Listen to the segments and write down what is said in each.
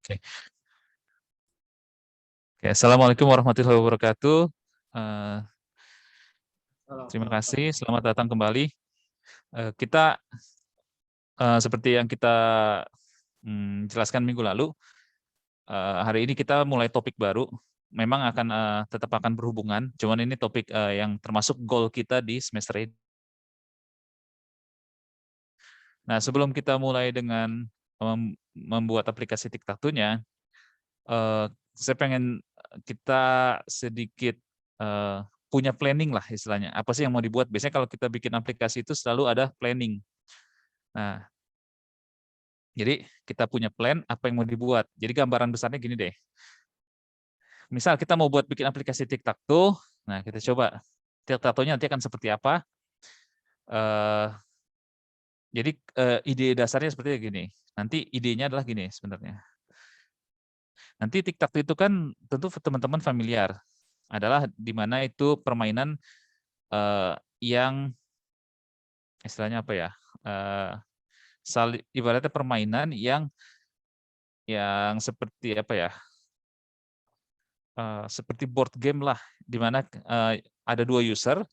Oke. Oke, Assalamualaikum warahmatullahi wabarakatuh. Eh, Terima kasih, selamat datang kembali. Kita seperti yang kita jelaskan minggu lalu, hari ini kita mulai topik baru. Memang akan tetap akan berhubungan, cuman ini topik yang termasuk goal kita di semester ini. Nah, sebelum kita mulai dengan membuat aplikasi TikTok-nya, saya pengen kita sedikit punya planning lah istilahnya. Apa sih yang mau dibuat? Biasanya kalau kita bikin aplikasi itu selalu ada planning. Nah, jadi kita punya plan apa yang mau dibuat. Jadi gambaran besarnya gini deh. Misal kita mau buat bikin aplikasi TikTok, nah kita coba TikTok-nya nanti akan seperti apa. Jadi ide dasarnya seperti gini. Nanti idenya adalah gini sebenarnya. Nanti TikTok itu kan tentu teman-teman familiar. Adalah di mana itu permainan yang istilahnya apa ya? Ibaratnya permainan yang seperti apa ya? Seperti board game lah, di mana ada dua user,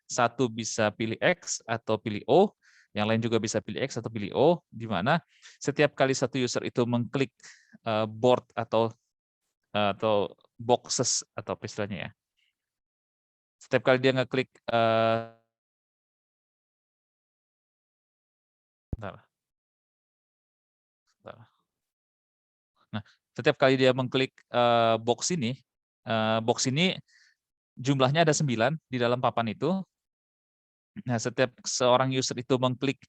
satu bisa pilih X atau pilih O, yang lain juga bisa pilih X atau pilih O, di mana setiap kali satu user itu mengklik board atau boxes atau apa istilahnya ya. Setiap kali dia ngeklik Nah, setiap kali dia mengklik box ini jumlahnya ada 9 di dalam papan itu. Nah, setiap seorang user itu mengklik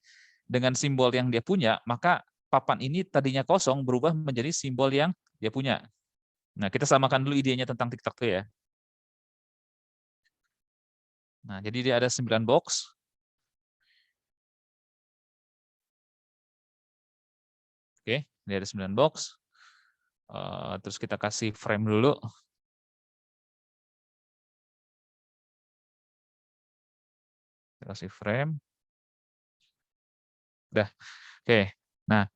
dengan simbol yang dia punya, maka papan ini tadinya kosong berubah menjadi simbol yang dia punya. Nah, kita samakan dulu idenya tentang TikTok tuh ya. Nah, jadi dia ada 9 box. Oke, dia ada 9 box. Terus kita kasih frame dulu. Kita kasih frame. Udah. Oke. Nah,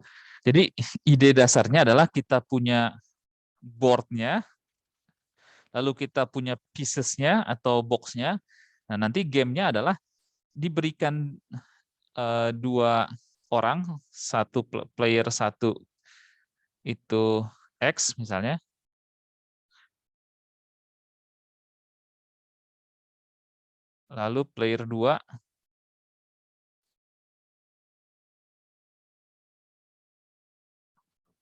jadi ide dasarnya adalah kita punya board-nya, lalu kita punya pieces-nya atau box-nya. Nah, nanti game-nya adalah diberikan dua orang, satu player satu itu X misalnya, lalu player 2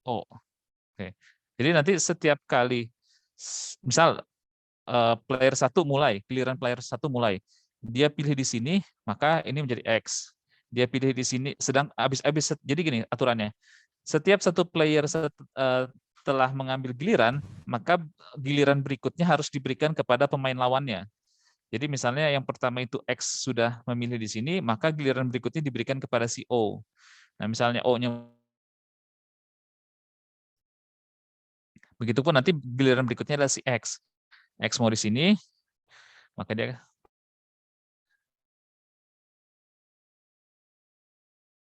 O. Oke. Jadi nanti setiap kali, misal player 1 mulai, giliran player 1 mulai, dia pilih di sini, maka ini menjadi X. Dia pilih di sini, sedang habis jadi gini aturannya. Setiap satu player telah mengambil giliran, maka giliran berikutnya harus diberikan kepada pemain lawannya. Jadi misalnya yang pertama itu X sudah memilih di sini, maka giliran berikutnya diberikan kepada si O. Nah, misalnya O-nya, begitupun nanti giliran berikutnya adalah si X. X mau di sini, maka dia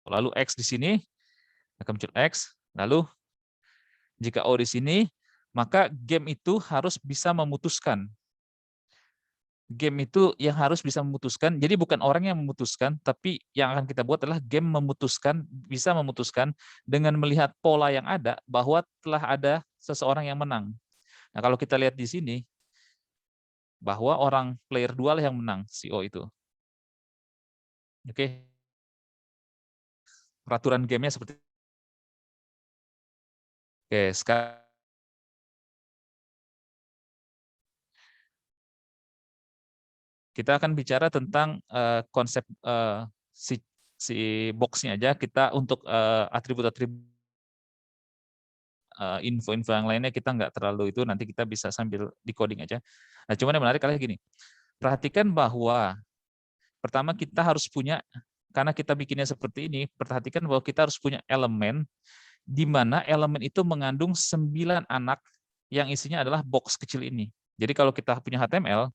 lalu X di sini, akan muncul X, lalu jika O di sini, maka game itu harus bisa memutuskan. Game itu yang harus bisa memutuskan, jadi bukan orang yang memutuskan, tapi yang akan kita buat adalah game memutuskan, bisa memutuskan dengan melihat pola yang ada, bahwa telah ada seseorang yang menang. Nah, kalau kita lihat di sini, bahwa orang player 2 lah yang menang, si O itu. Oke, peraturan gamenya seperti itu. Oke, sekarang kita akan bicara tentang konsep si box-nya aja. Kita untuk atribut-atribut info-info yang lainnya kita nggak terlalu itu, nanti kita bisa sambil decoding aja. Nah, cuman yang menarik kali gini, perhatikan bahwa pertama kita harus punya, karena kita bikinnya seperti ini, perhatikan bahwa kita harus punya elemen, di mana elemen itu mengandung 9 anak yang isinya adalah box kecil ini. Jadi kalau kita punya HTML,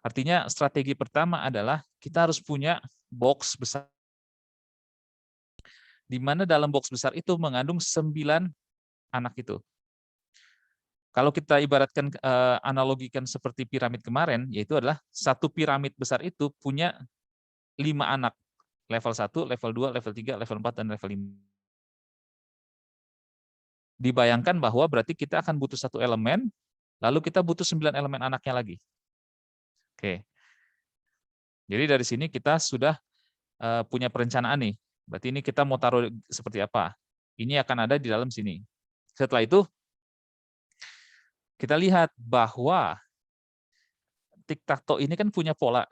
artinya strategi pertama adalah kita harus punya box besar, di mana dalam box besar itu mengandung 9 anak itu. Kalau kita ibaratkan analogikan seperti piramid kemarin, yaitu adalah satu piramid besar itu punya 5 anak. Level 1, level 2, level 3, level 4, dan level 5. Dibayangkan bahwa berarti kita akan butuh satu elemen, lalu kita butuh 9 elemen anaknya lagi. Oke. Jadi dari sini kita sudah punya perencanaan nih. Berarti ini kita mau taruh seperti apa. Ini akan ada di dalam sini. Setelah itu, kita lihat bahwa tic-tac-toe ini kan punya pola.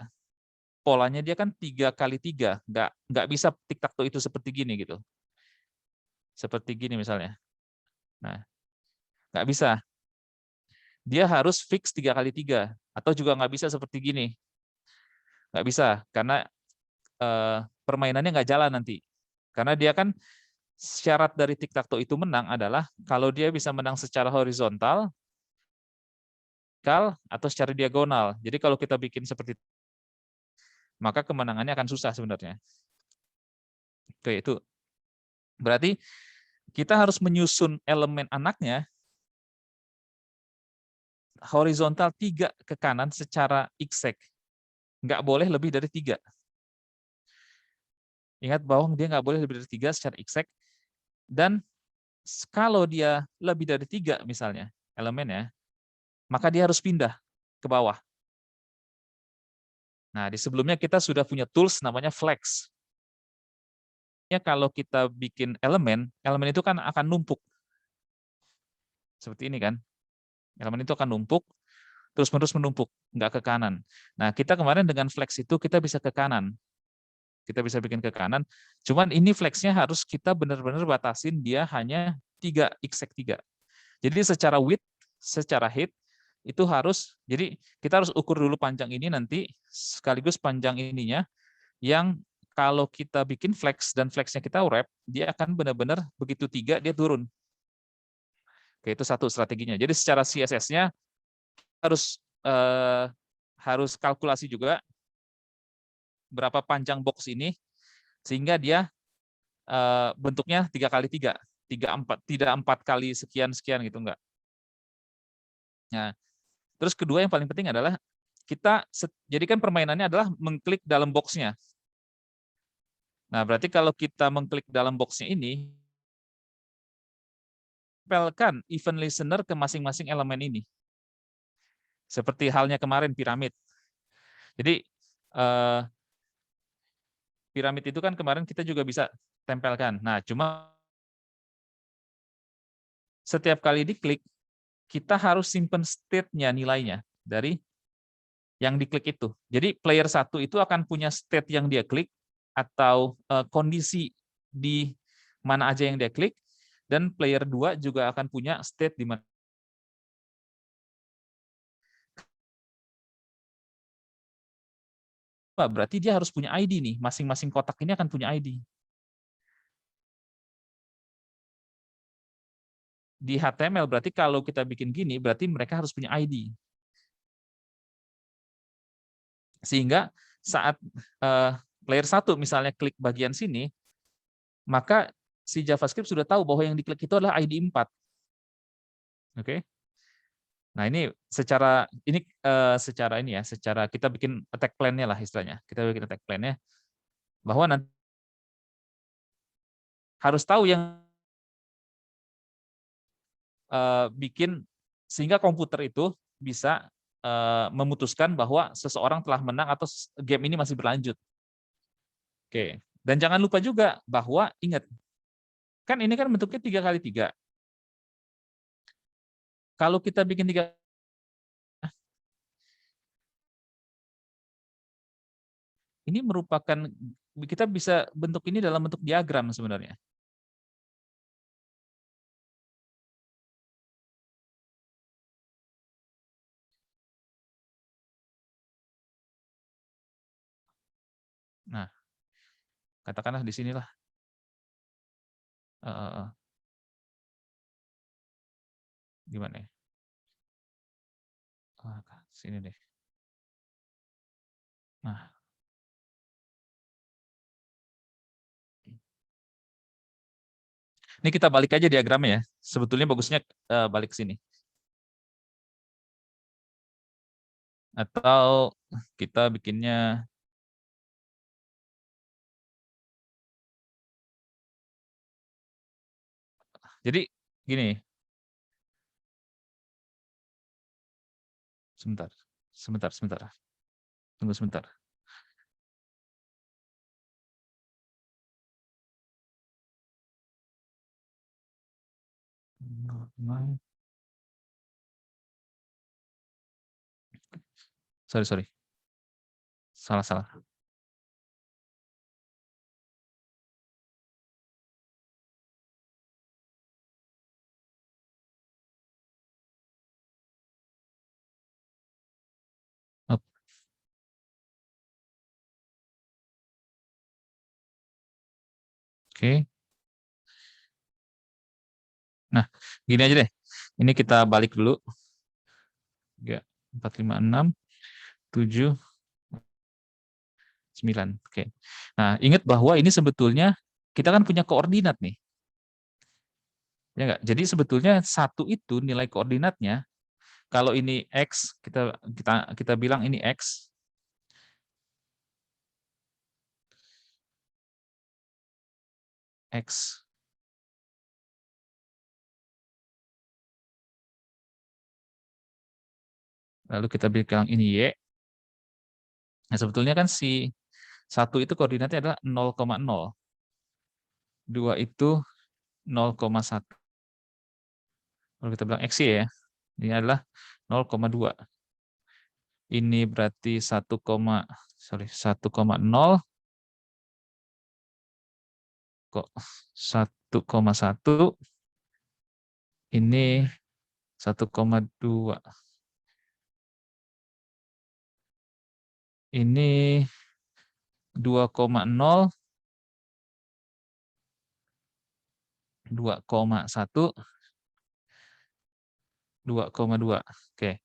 Polanya dia kan 3x3. Nggak bisa tic-tac-toe itu seperti gini gitu. Seperti gini misalnya. Nah, nggak bisa. Dia harus fix 3x3. Atau juga nggak bisa seperti gini. Nggak bisa, karena permainannya nggak jalan nanti. Karena dia kan syarat dari tic-tac-toe itu menang adalah kalau dia bisa menang secara horizontal, vertikal, atau secara diagonal. Jadi kalau kita bikin seperti itu, maka kemenangannya akan susah sebenarnya. Oke, itu. Berarti kita harus menyusun elemen anaknya horizontal 3 ke kanan secara zigzag. Nggak boleh lebih dari 3. Ingat bahwa dia nggak boleh lebih dari 3 secara zigzag. Dan kalau dia lebih dari 3 misalnya elemennya, maka dia harus pindah ke bawah. Nah, di sebelumnya kita sudah punya tools namanya flex. Ya, kalau kita bikin elemen, elemen itu kan akan numpuk. Seperti ini kan. Elemen itu akan numpuk, terus-menerus menumpuk, nggak ke kanan. Nah, kita kemarin dengan flex itu kita bisa ke kanan. Kita bisa bikin ke kanan. Cuman ini flexnya harus kita benar-benar batasin dia hanya 3, zigzag 3. Jadi secara width, secara height, itu harus, jadi kita harus ukur dulu panjang ini nanti, sekaligus panjang ininya, yang kalau kita bikin flex dan flexnya kita wrap, dia akan benar-benar begitu 3 dia turun. Oke, itu satu strateginya. Jadi secara CSS-nya harus kalkulasi juga berapa panjang box ini sehingga dia bentuknya 3x3, 4, tidak 4 kali sekian gitu, enggak. Nah, terus kedua yang paling penting adalah kita jadikan permainannya adalah mengklik dalam box-nya. Nah, berarti kalau kita mengklik dalam box-nya ini, tempelkan event listener ke masing-masing elemen ini. Seperti halnya kemarin piramid. Jadi piramid itu kan kemarin kita juga bisa tempelkan. Nah, cuma setiap kali diklik, kita harus simpan state-nya, nilainya dari yang diklik itu. Jadi player 1 itu akan punya state yang dia klik atau kondisi di mana aja yang dia klik, dan player 2 juga akan punya state di mana. Berarti dia harus punya ID nih, masing-masing kotak ini akan punya ID. Di HTML berarti kalau kita bikin gini, berarti mereka harus punya ID. Sehingga saat player 1 misalnya klik bagian sini, maka si JavaScript sudah tahu bahwa yang diklik itu adalah ID 4. Oke. Nah, ini secara ini ya, secara kita bikin attack plan-nya lah istilahnya. Kita bikin attack plan-nya bahwa nanti harus tahu yang bikin sehingga komputer itu bisa memutuskan bahwa seseorang telah menang atau game ini masih berlanjut. Oke. Dan jangan lupa juga bahwa ingat, kan ini kan bentuknya 3x3. Kalau kita bikin 3, ini merupakan, kita bisa bentuk ini dalam bentuk diagram sebenarnya. Nah, katakanlah di sinilah. Gimana ya? Sini deh. Nah, Ini kita balik aja diagramnya ya. Sebetulnya bagusnya balik ke sini. Atau kita bikinnya jadi gini, sebentar. Sebentar. Tunggu sebentar. Sorry. Salah. Oke. Nah, gini aja deh. Ini kita balik dulu. 3, 4, 5, 6, 7, 9. Oke. Nah, ingat bahwa ini sebetulnya kita kan punya koordinat nih. Ya enggak? Jadi sebetulnya satu itu nilai koordinatnya, kalau ini X, kita bilang ini X. X. Lalu kita bilang ini Y. Nah, sebetulnya kan si satu itu koordinatnya adalah 0,0. 2 itu 0,1. Kalau kita bilang X ya, ini adalah 0,2. Ini berarti 1,0 kok 1,1, ini 1,2. Ini 2,0, 2,1, 2,2. Oke.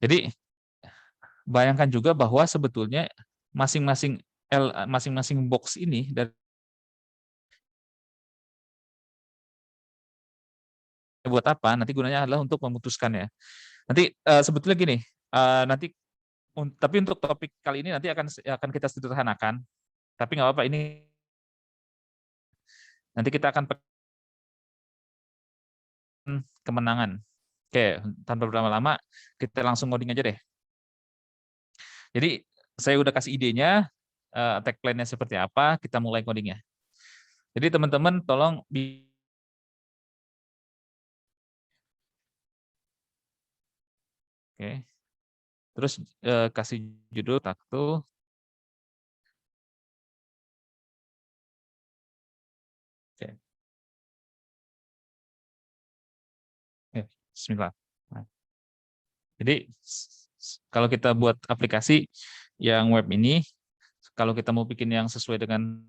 Jadi bayangkan juga bahwa sebetulnya masing-masing box ini dari buat apa? Nanti gunanya adalah untuk memutuskan ya. Nanti sebetulnya gini, nanti tapi untuk topik kali ini nanti akan kita sederhanakan. Tapi nggak apa-apa, ini nanti kita akan kemenangan. Oke, tanpa berlama-lama, kita langsung ngoding aja deh. Jadi saya udah kasih idenya, attack plan-nya seperti apa, kita mulai codingnya. Jadi teman-teman tolong oke. Terus kasih judul takto. Oke. Bismillah. Nah, jadi kalau kita buat aplikasi yang web ini, kalau kita mau bikin yang sesuai dengan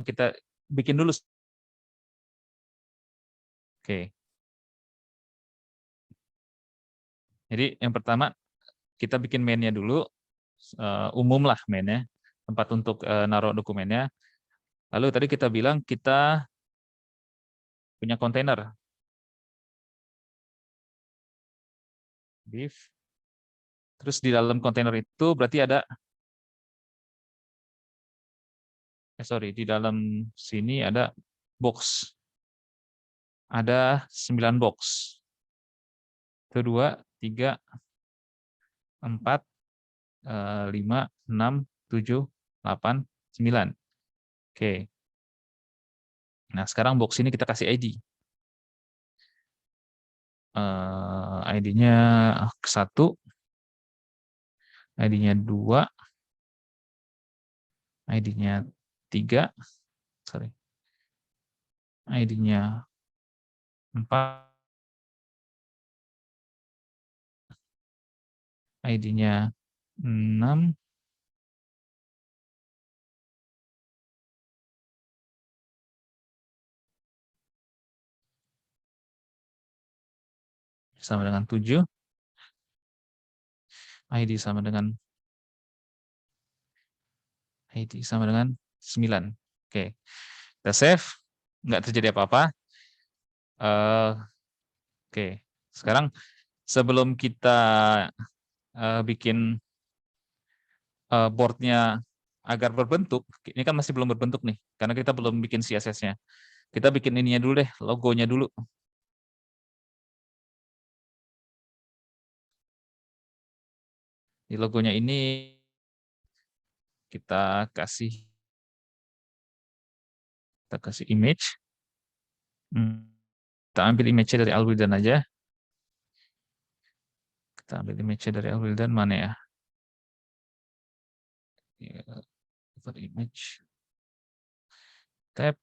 kita bikin dulu. Oke. Jadi yang pertama kita bikin main-nya dulu, umum lah main-nya, tempat untuk naruh dokumennya. Lalu tadi kita bilang kita punya kontainer. Div. Terus di dalam kontainer itu berarti ada, di dalam sini ada box. Ada 9 box. 1, 2, 3, 4, 5, 6, 7, 8, 9. Oke. Nah, sekarang box ini kita kasih ID. ID-nya 1, ID-nya 2, ID-nya 3, ID-nya 4, ID-nya 6, sama dengan 7, ID sama dengan 9. Oke, kita save. nggak terjadi apa-apa. Oke, sekarang sebelum kita bikin boardnya agar berbentuk, ini kan masih belum berbentuk nih, karena kita belum bikin CSS-nya. Kita bikin ininya dulu deh, logonya dulu. Di logonya ini kita kasih image. Kita ambil image dari Alwildan aja. Kita ambil image dari Alwildan mana ya? Image. Tab.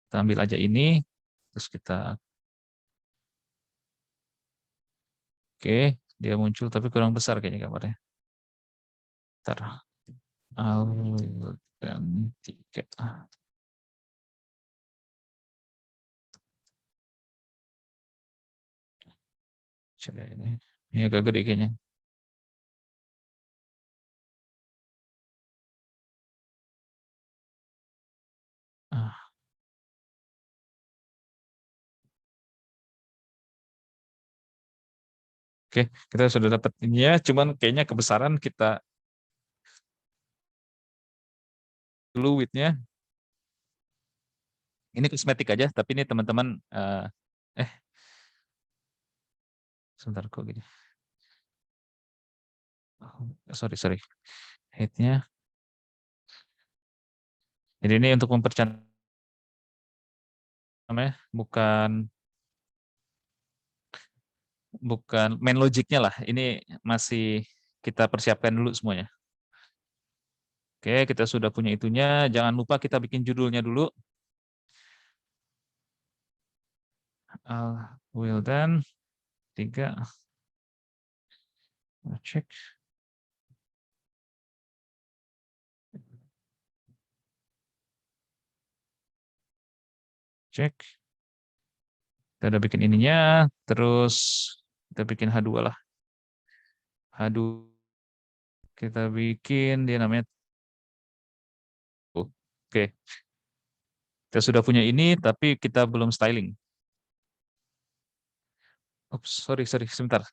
Kita ambil aja ini, terus kita oke, dia muncul tapi kurang besar kayaknya gambarnya. Ntar. Alwildan 3. Coba ini agak gede kayaknya. Ah, oke, kita sudah dapat ini ya, cuman kayaknya kebesaran kita dulu width-nya. Ini kosmetik aja, tapi ini teman-teman sebentar kok gini. Sorry. Height-nya. Jadi ini untuk mempercantik namanya, bukan main logiknya lah. Ini masih kita persiapkan dulu semuanya. Oke, kita sudah punya itunya. Jangan lupa kita bikin judulnya dulu. Alwildan 3. Cek. Cek. Kita udah bikin ininya. Terus kita bikin H2 lah. H2. Kita bikin dia namanya. Oke. Kita sudah punya ini, tapi kita belum styling. Oops, sorry, sebentar.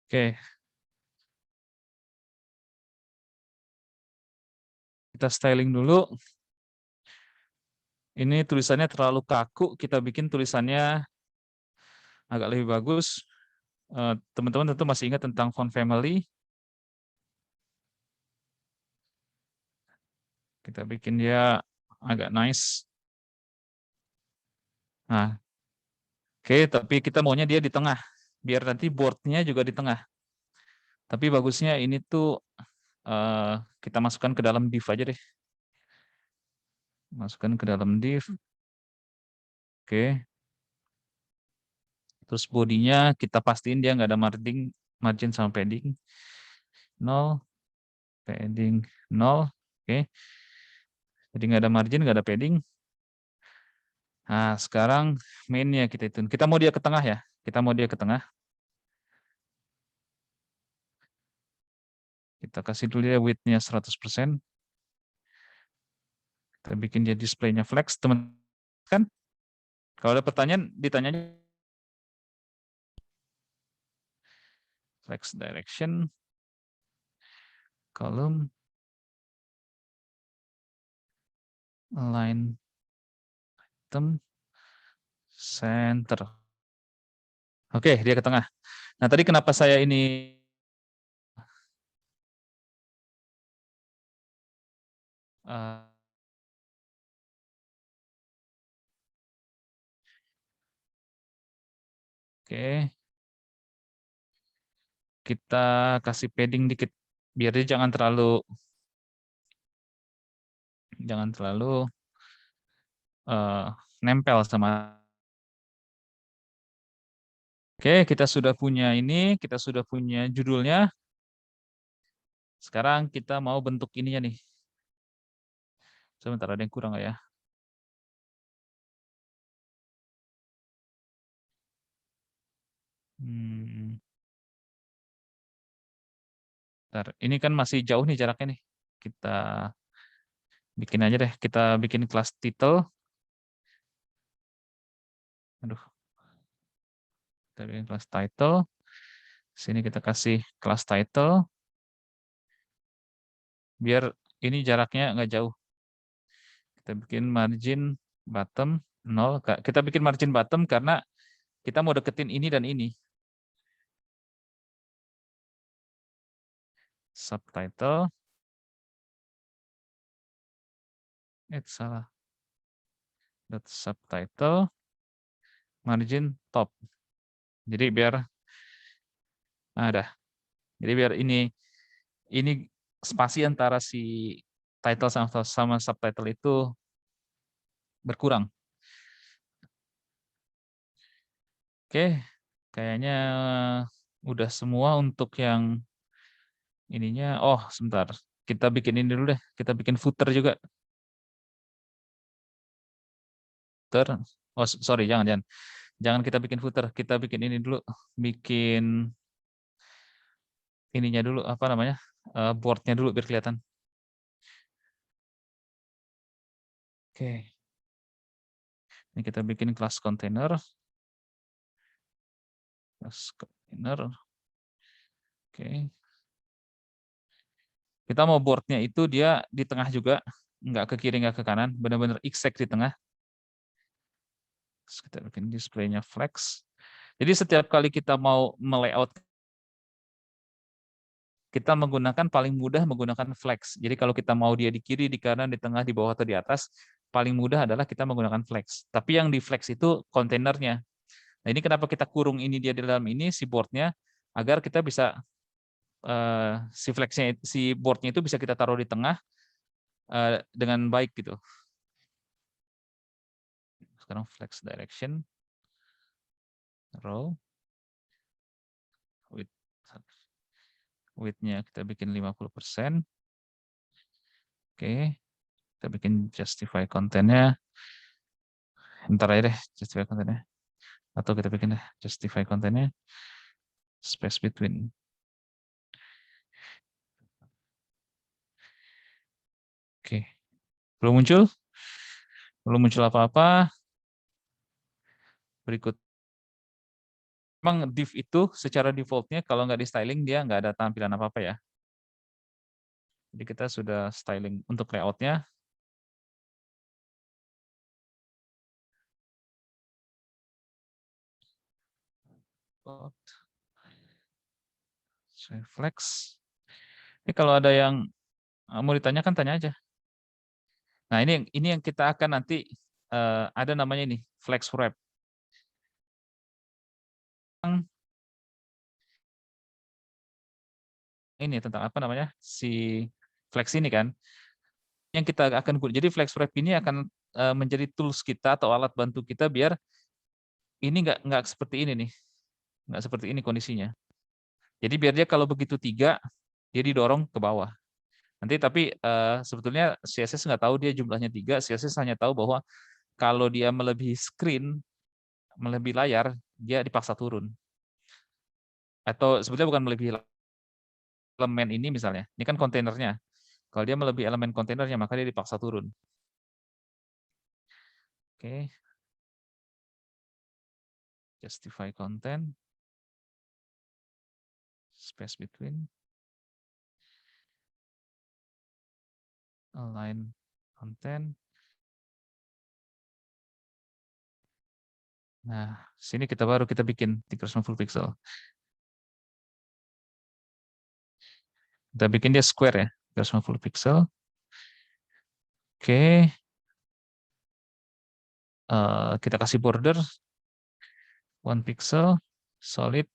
Oke, kita styling dulu. Ini tulisannya terlalu kaku, kita bikin tulisannya agak lebih bagus. Teman-teman tentu masih ingat tentang font family. Kita bikin dia agak nice. Nah, oke, tapi kita maunya dia di tengah. Biar nanti boardnya juga di tengah. Tapi bagusnya ini tuh kita masukkan ke dalam div aja deh. Masukkan ke dalam div. Oke. Terus bodinya kita pastiin dia nggak ada margin sama padding. 0, padding 0. Oke. Jadi nggak ada margin, nggak ada padding. Nah, sekarang mainnya kita itu. Kita mau dia ke tengah ya. Kita mau dia ke tengah. Kita kasih dulu ya width-nya 100%. Kita bikin dia display-nya flex, teman kan? Kalau ada pertanyaan, ditanya flex direction, column, line, item, center. Oke, dia ke tengah. Nah, tadi kenapa saya ini oke, kita kasih padding dikit biar dia jangan terlalu nempel sama Oke, kita sudah punya ini, kita sudah punya judulnya. Sekarang kita mau bentuk ininya nih. Sebentar, ada yang kurang nggak ya? Hmm, bentar. Ini kan masih jauh nih jaraknya nih. Kita bikin aja deh. Kita bikin kelas title. Aduh, kita bikin kelas title. Sini kita kasih kelas title. Biar ini jaraknya nggak jauh. Kita bikin margin bottom 0. Kita bikin margin bottom karena kita mau deketin ini dan ini. Subtitle. Salah. Subtitle. Margin top. Jadi biar ada. Jadi biar ini spasi antara si title sama subtitle itu berkurang. Oke, kayaknya udah semua untuk yang ininya. Oh, sebentar. Kita bikin ini dulu deh. Kita bikin footer juga. Footer. Oh, sorry, jangan. Jangan kita bikin footer. Kita bikin ini dulu. Bikin ininya dulu, apa namanya? Boardnya dulu biar kelihatan. Oke. Ini kita bikin kelas container. Kelas container. Oke. Kita mau boardnya itu dia di tengah juga. Nggak ke kiri, nggak ke kanan. Benar-benar exact di tengah. Terus kita bikin display-nya flex. Jadi setiap kali kita mau melayout, kita menggunakan paling mudah menggunakan flex. Jadi kalau kita mau dia di kiri, di kanan, di tengah, di bawah, atau di atas, paling mudah adalah kita menggunakan flex. Tapi yang di flex itu kontainernya. Nah ini kenapa kita kurung ini dia di dalam ini, si boardnya, agar kita bisa, si flexnya, si boardnya itu bisa kita taruh di tengah dengan baik gitu. Sekarang flex direction, row, width-nya kita bikin 50%. Oke, kita bikin justify kontennya. Ntar aja deh justify kontennya. Atau kita bikin deh justify kontennya. Space between. Oke, belum muncul? Belum muncul apa-apa. Berikut. Memang div itu secara defaultnya kalau nggak di styling dia nggak ada tampilan apa-apa ya. Jadi kita sudah styling untuk layoutnya. Flex. Ini kalau ada yang mau ditanyakan tanya aja. Nah ini yang kita akan nanti ada namanya ini flex wrap. Ini tentang apa namanya si flex ini kan yang kita akan gunakan. Jadi flex wrap ini akan menjadi tools kita atau alat bantu kita biar ini nggak seperti ini nih, nggak seperti ini kondisinya. Jadi biar dia kalau begitu tiga dia didorong ke bawah. Nanti tapi sebetulnya CSS nggak tahu dia jumlahnya 3, CSS hanya tahu bahwa kalau dia melebihi screen, melebihi layar, dia dipaksa turun. Atau sebetulnya bukan melebihi elemen ini misalnya, ini kan kontainernya. Kalau dia melebihi elemen kontainernya, maka dia dipaksa turun. Oke. Justify content. Space between. Align content. Nah, sini kita bikin 350 pixel. Kita bikin dia square ya, 350 pixel. Oke. Kita kasih border 1 pixel, solid.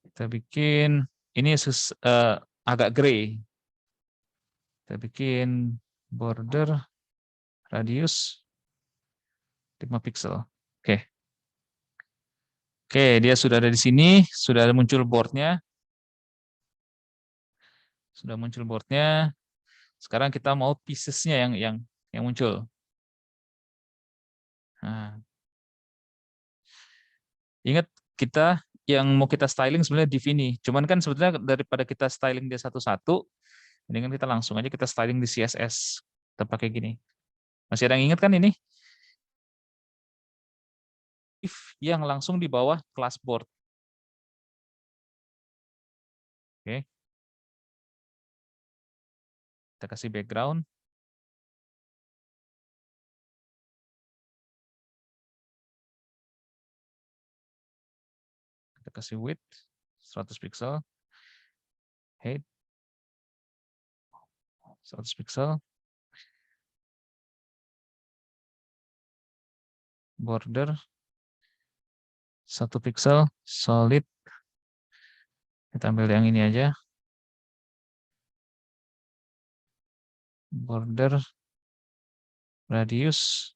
Kita bikin ini agak gray. Kita bikin border radius 5 pixel. Oke. Oke, dia sudah ada di sini, sudah muncul boardnya, sudah muncul boardnya. Sekarang kita mau piecesnya yang muncul. Nah, ingat kita yang mau kita styling sebenarnya div ini. Cuman kan sebetulnya daripada kita styling dia satu-satu, mendingan kita langsung aja kita styling di CSS. Kita pakai gini. Masih ada yang ingat kan ini? Div yang langsung di bawah class board. Oke. Kita kasih background. Kita kasih width 100 pixel. Height 100 pixel. Border 1 pixel. Solid. Kita ambil yang ini aja. Border radius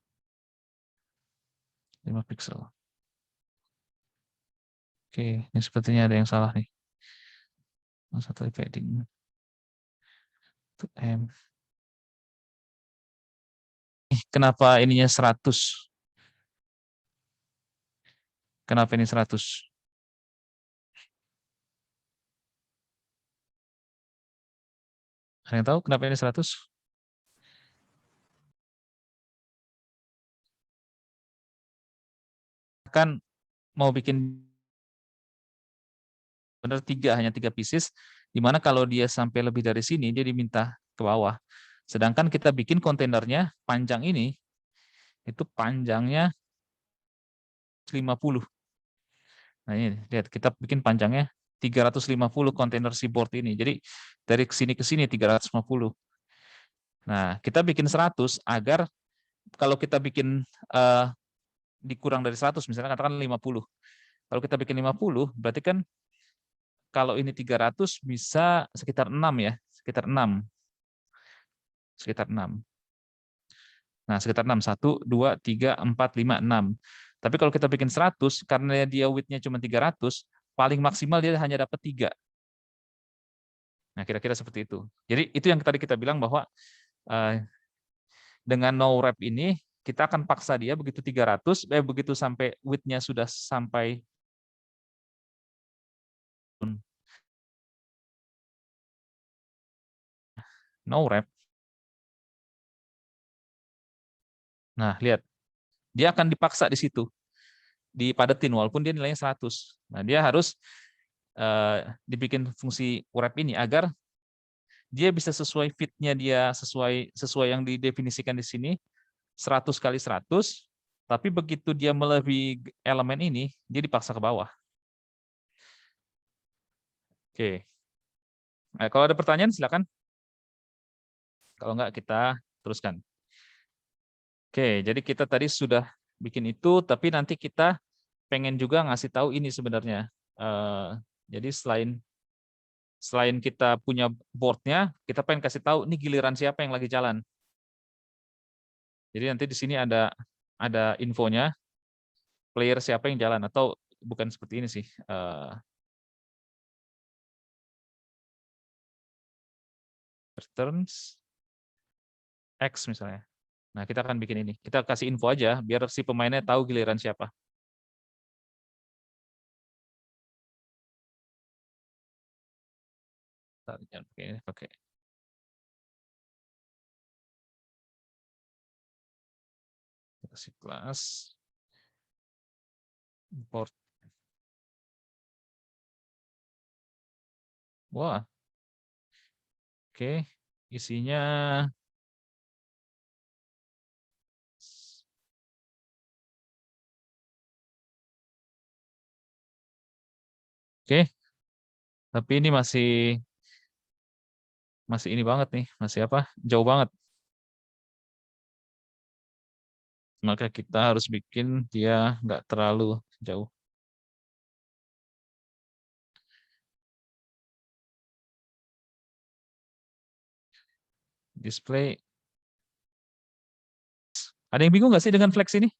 5 pixel. Oke, ini sepertinya ada yang salah nih. Satu padding. M. Kenapa ininya 100? Kenapa ini 100? Ada yang tahu kenapa ini 100? Kan mau bikin benar hanya 3 pieces, di mana kalau dia sampai lebih dari sini, dia diminta ke bawah. Sedangkan kita bikin kontainernya panjang ini, itu panjangnya 50. Nah ini, lihat kita bikin panjangnya 350 kontainer si board ini. Jadi dari sini ke sini 350. Nah, kita bikin 100 agar kalau kita bikin dikurang dari 100, misalnya katakan 50. Kalau kita bikin 50, berarti kan kalau ini 300 bisa sekitar 6 ya, sekitar 6. Sekitar 6. Nah, sekitar 6. 1, 2, 3, 4, 5, 6. Tapi kalau kita bikin 100, karena dia width-nya cuma 300, paling maksimal dia hanya dapat 3. Nah, kira-kira seperti itu. Jadi itu yang tadi kita bilang bahwa dengan no wrap ini, kita akan paksa dia begitu 300, begitu sampai width-nya sudah sampai no wrap. Nah, lihat. Dia akan dipaksa di situ. Dipadetin walaupun dia nilainya 100. Nah, dia harus dibikin fungsi wrap ini agar dia bisa sesuai fit-nya dia, sesuai yang didefinisikan di sini 100 kali 100, tapi begitu dia melebihi elemen ini, dia dipaksa ke bawah. Oke. Nah, kalau ada pertanyaan silakan. Kalau enggak kita teruskan. Oke, jadi kita tadi sudah bikin itu, tapi nanti kita pengen juga ngasih tahu ini sebenarnya. Jadi selain kita punya board-nya, kita pengen kasih tahu ini giliran siapa yang lagi jalan. Jadi nanti di sini ada infonya, player siapa yang jalan, atau bukan seperti ini sih. Turns X misalnya. Nah, kita akan bikin ini. Kita kasih info aja, biar si pemainnya tahu giliran siapa. Jangan pakai ini, pakai. Kasih kelas. Import. Wah, oke. Isinya oke. Tapi ini masih ini banget nih, masih apa? Jauh banget. Maka kita harus bikin dia nggak terlalu jauh. Display. Ada yang bingung nggak sih dengan flex ini?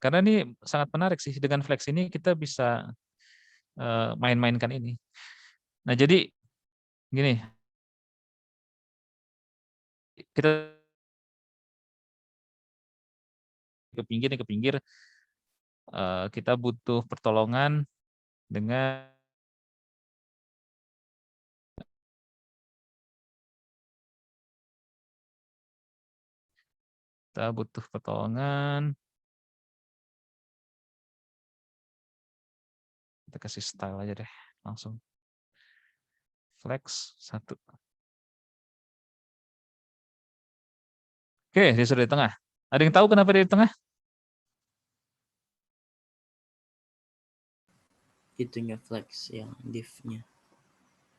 Karena ini sangat menarik sih, dengan flex ini kita bisa main-mainkan ini. Nah, jadi gini, kita ke pinggir, kita butuh pertolongan dengan kita butuh pertolongan, kita kasih style aja deh, langsung flex 1. Oke, dia sudah di tengah. Ada yang tahu kenapa dia di tengah? Itunya flex yang div-nya.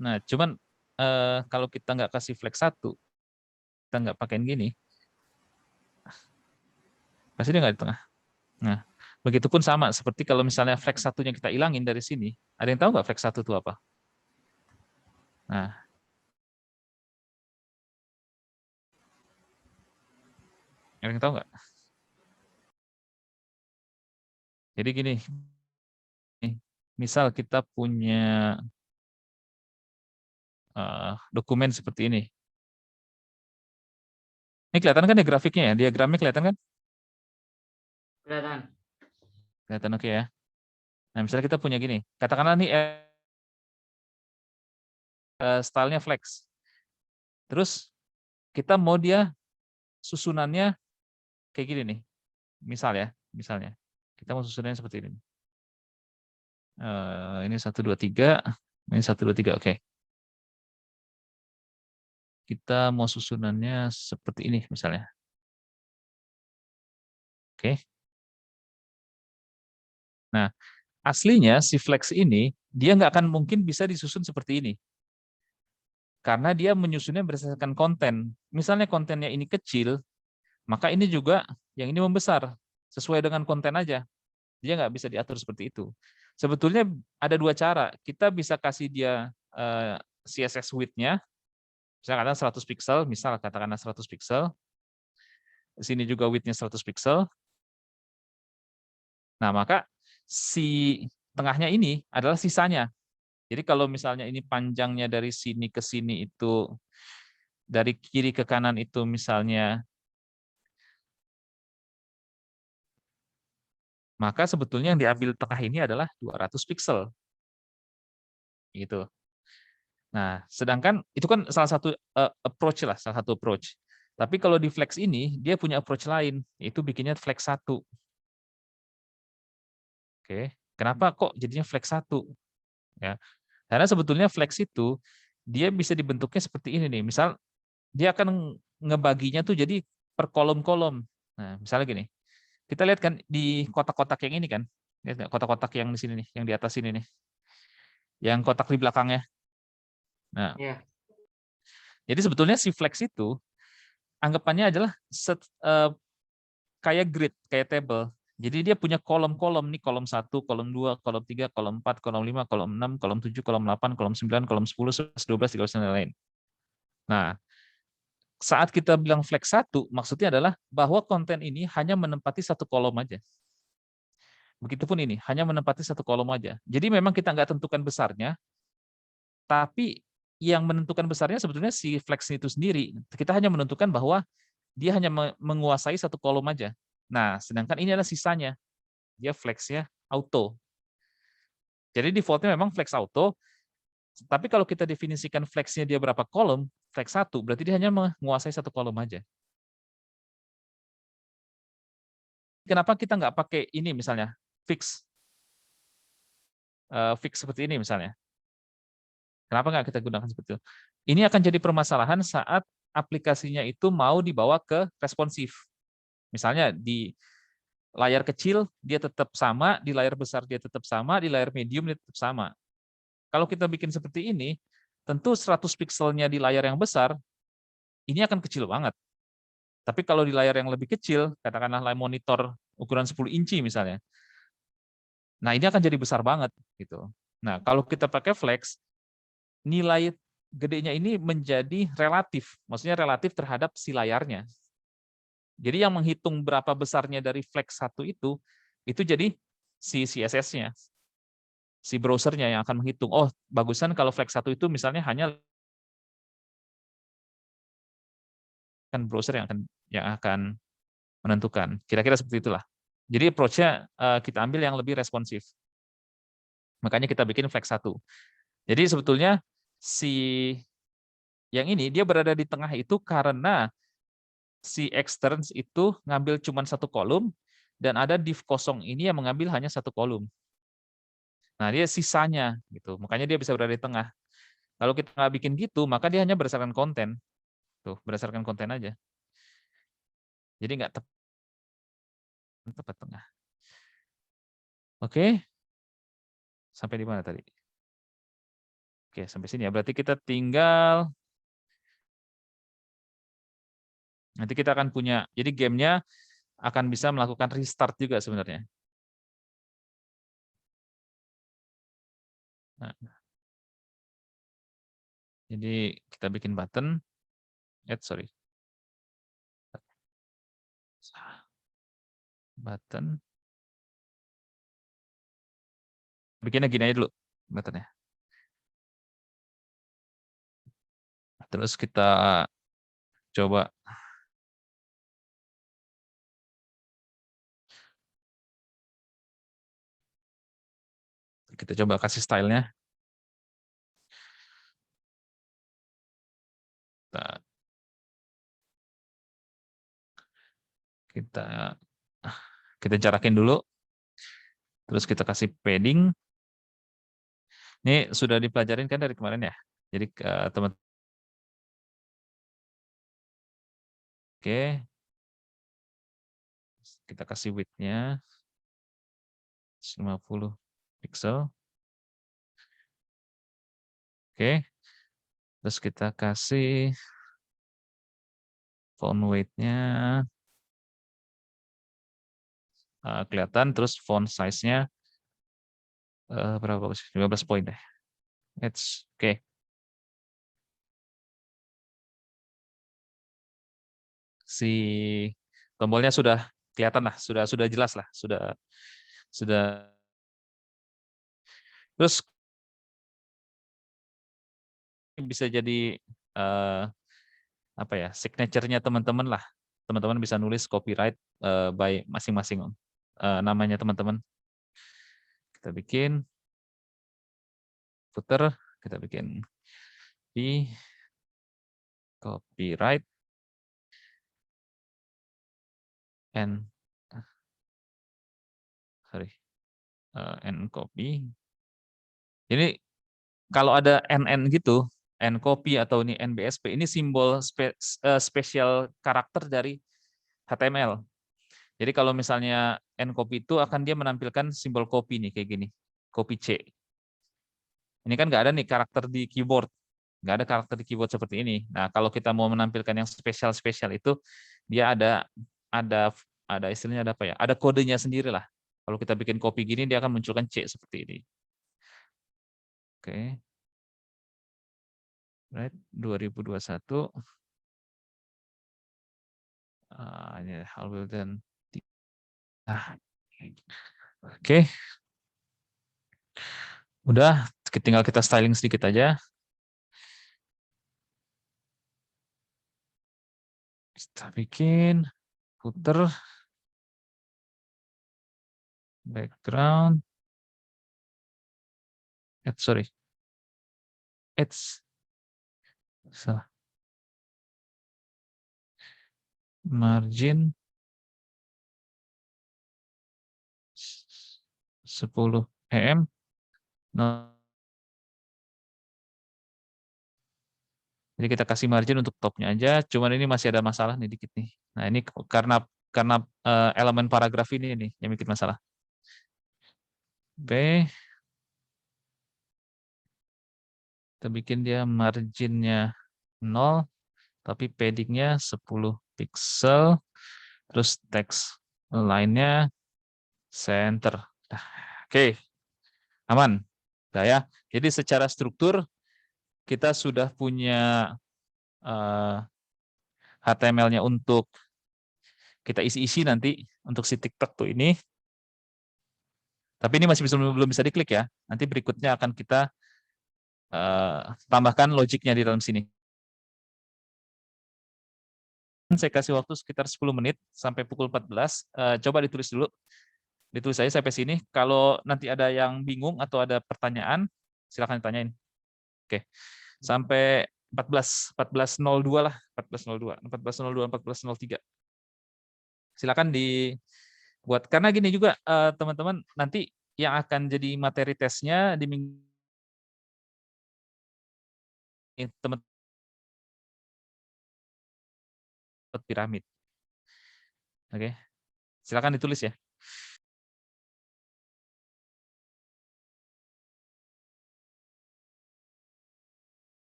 Nah, cuman kalau kita nggak kasih flex 1, kita nggak pakein gini, pasti dia nggak di tengah. Nah, begitupun sama seperti kalau misalnya flex 1-nya kita ilangin dari sini. Ada yang tahu nggak flex 1 itu apa? Nah, ada yang tahu nggak? Jadi gini, misal kita punya dokumen seperti ini. Ini kelihatan kan ya grafiknya ya? Diagramnya kelihatan kan? Kelihatan. Kelihatan oke ya. Nah, misalnya kita punya gini. Katakanlah nih stylenya flex. Terus kita mau dia susunannya kayak gini nih. Misalnya. Kita mau susunannya seperti ini. Ini 1, 2, 3. Ini 1, 2, 3. Oke. Kita mau susunannya seperti ini misalnya. Oke. Nah, aslinya si flex ini dia nggak akan mungkin bisa disusun seperti ini. Karena dia menyusunnya berdasarkan konten. Misalnya kontennya ini kecil, maka ini juga yang ini membesar. Sesuai dengan konten aja. Dia nggak bisa diatur seperti itu. Sebetulnya ada 2 cara. Kita bisa kasih dia CSS width-nya, misalnya 100 pixel, katakanlah 100 pixel. Di sini juga width-nya 100 pixel. Nah, maka si tengahnya ini adalah sisanya. Jadi kalau misalnya ini panjangnya dari sini ke sini itu, dari kiri ke kanan itu misalnya, maka sebetulnya yang diambil tengah ini adalah 200 pixel. Gitu. Nah, sedangkan itu kan salah satu approach lah, salah satu approach. Tapi kalau di flex ini, dia punya approach lain, yaitu bikinnya flex 1. Oke, kenapa kok jadinya flex 1? Ya, karena sebetulnya flex itu, dia bisa dibentuknya seperti ini nih. Misal, dia akan ngebaginya tuh jadi per kolom-kolom. Nah, misalnya gini, kita lihat kan di kotak-kotak yang ini kan, lihat nggak kotak-kotak yang di sini nih, yang di atas ini nih, yang kotak di belakangnya. Nah, Ya. jadi sebetulnya si flex itu anggapannya adalah kayak grid, kayak table. Jadi dia punya kolom-kolom nih, kolom 1, kolom 2, kolom 3, kolom 4, kolom 5, kolom 6, kolom 7, kolom 8, kolom 9, kolom 10, 11, 12, 13 dan lain-lain. Nah, saat kita bilang flex 1, maksudnya adalah bahwa konten ini hanya menempati satu kolom aja. Begitupun ini, hanya menempati satu kolom aja. Jadi memang kita nggak tentukan besarnya, tapi yang menentukan besarnya sebetulnya si flex itu sendiri. Kita hanya menentukan bahwa dia hanya menguasai satu kolom aja. Nah, sedangkan ini adalah sisanya. Dia flex-nya auto. Jadi default-nya memang flex auto, tapi kalau kita definisikan flex-nya dia berapa kolom, flex 1, berarti dia hanya menguasai satu kolom aja. Kenapa kita nggak pakai ini misalnya, fix? Fix seperti ini misalnya. Kenapa nggak kita gunakan seperti itu? Ini akan jadi permasalahan saat aplikasinya itu mau dibawa ke responsif. Misalnya di layar kecil dia tetap sama, di layar besar dia tetap sama, di layar medium dia tetap sama. Kalau kita bikin seperti ini, tentu 100 pixelnya di layar yang besar, ini akan kecil banget. Tapi kalau di layar yang lebih kecil, katakanlah layar monitor ukuran 10 inci misalnya, nah ini akan jadi besar banget. Gitu. Nah, kalau kita pakai flex, nilai gedenya ini menjadi relatif, maksudnya relatif terhadap si layarnya. Jadi yang menghitung berapa besarnya dari flex 1 itu itu jadi si CSS-nya, si browsernya yang akan menghitung. Oh, bagusan kalau flag 1 itu misalnya hanya kan browser yang akan menentukan. Kira-kira seperti itulah. Jadi approach-nya kita ambil yang lebih responsif. Makanya kita bikin flag 1. Jadi sebetulnya si yang ini dia berada di tengah itu karena si externs itu ngambil cuma satu kolom dan ada div kosong ini yang mengambil hanya satu kolom. Nah, dia sisanya gitu. Makanya dia bisa berada di tengah. Kalau kita nggak bikin gitu, maka dia hanya berdasarkan konten. Tuh, berdasarkan konten aja. Jadi nggak tepat tengah. Oke. Sampai di mana tadi? Oke, sampai sini ya. Berarti kita tinggal nanti kita akan punya. Jadi gamenya akan bisa melakukan restart juga sebenarnya. Nah, jadi kita bikin button. Sorry. Button. Bikinnya gini aja dulu buttonnya. Terus kita coba kasih stylenya. Kita jarakin dulu. Terus kita kasih padding. Ini sudah dipelajarin kan dari kemarin ya. Jadi teman. Oke. Kita kasih width-nya 50 pixel. Oke. Terus kita kasih font weight-nya kelihatan, terus font size-nya berapa? 15 poin deh. Oke. Si tombolnya sudah kelihatan lah, sudah jelas lah, sudah. Terus bisa jadi apa ya, signature-nya teman-teman lah. Teman-teman bisa nulis copyright by masing-masing namanya teman-teman. Kita bikin footer, kita bikin di copyright and copy. Jadi kalau ada NN gitu, N copy atau ini NBSP, ini simbol spesial karakter dari HTML. Jadi kalau misalnya N copy itu akan dia menampilkan simbol copy nih kayak gini, copy C. Ini kan nggak ada nih karakter di keyboard, nggak ada karakter di keyboard seperti ini. Nah kalau kita mau menampilkan yang spesial itu, dia ada istilahnya ada apa ya? Ada kodenya sendiri lah. Kalau kita bikin copy gini, dia akan munculkan C seperti ini. Oke. Right, 2021. Ini Halwil dan oke. Udah, tinggal kita styling sedikit aja. Kita bikin footer, background, margin 10 em. Jadi kita kasih margin untuk topnya aja. Cuman ini masih ada masalah nih dikit nih. Nah ini karena elemen paragraf ini nih yang bikin masalah. B. Kita bikin dia marginnya 0, tapi paddingnya 10 pixel. Terus teks lainnya center. Oke, aman. Nah, ya. Jadi secara struktur kita sudah punya HTML-nya untuk kita isi-isi nanti untuk si TikTok tuh ini. Tapi ini masih belum bisa diklik ya. Nanti berikutnya akan kita tambahkan logiknya di dalam sini. Saya kasih waktu sekitar 10 menit sampai pukul 14. Coba ditulis dulu. Ditulis saya sampai sini. Kalau nanti ada yang bingung atau ada pertanyaan, silakan ditanyain. Oke. Sampai 14.02 lah, 14.02, 14.03. Silakan dibuat. Karena gini juga teman-teman, nanti yang akan jadi materi tesnya di minggu teman piramid. Oke. Silakan ditulis ya.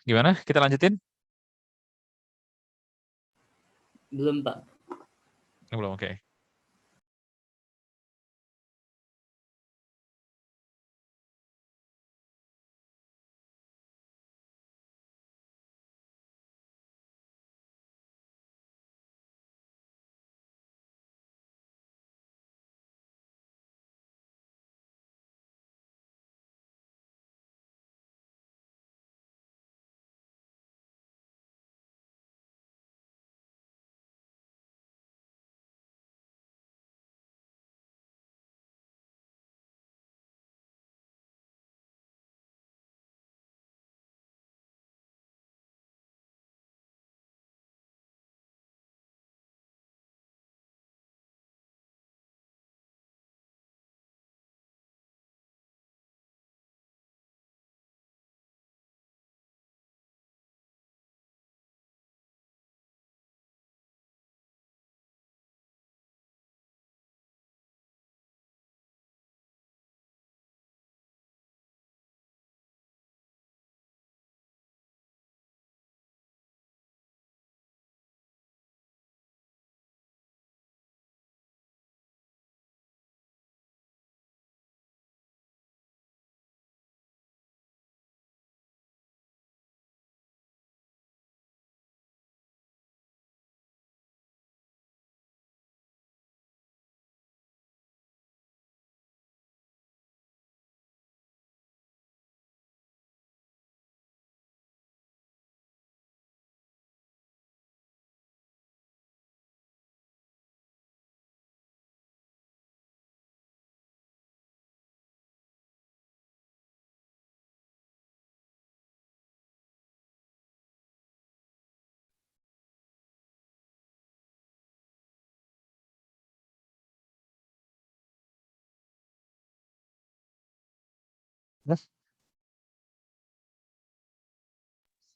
Gimana? Kita lanjutin? Belum, Pak. Belum, oke.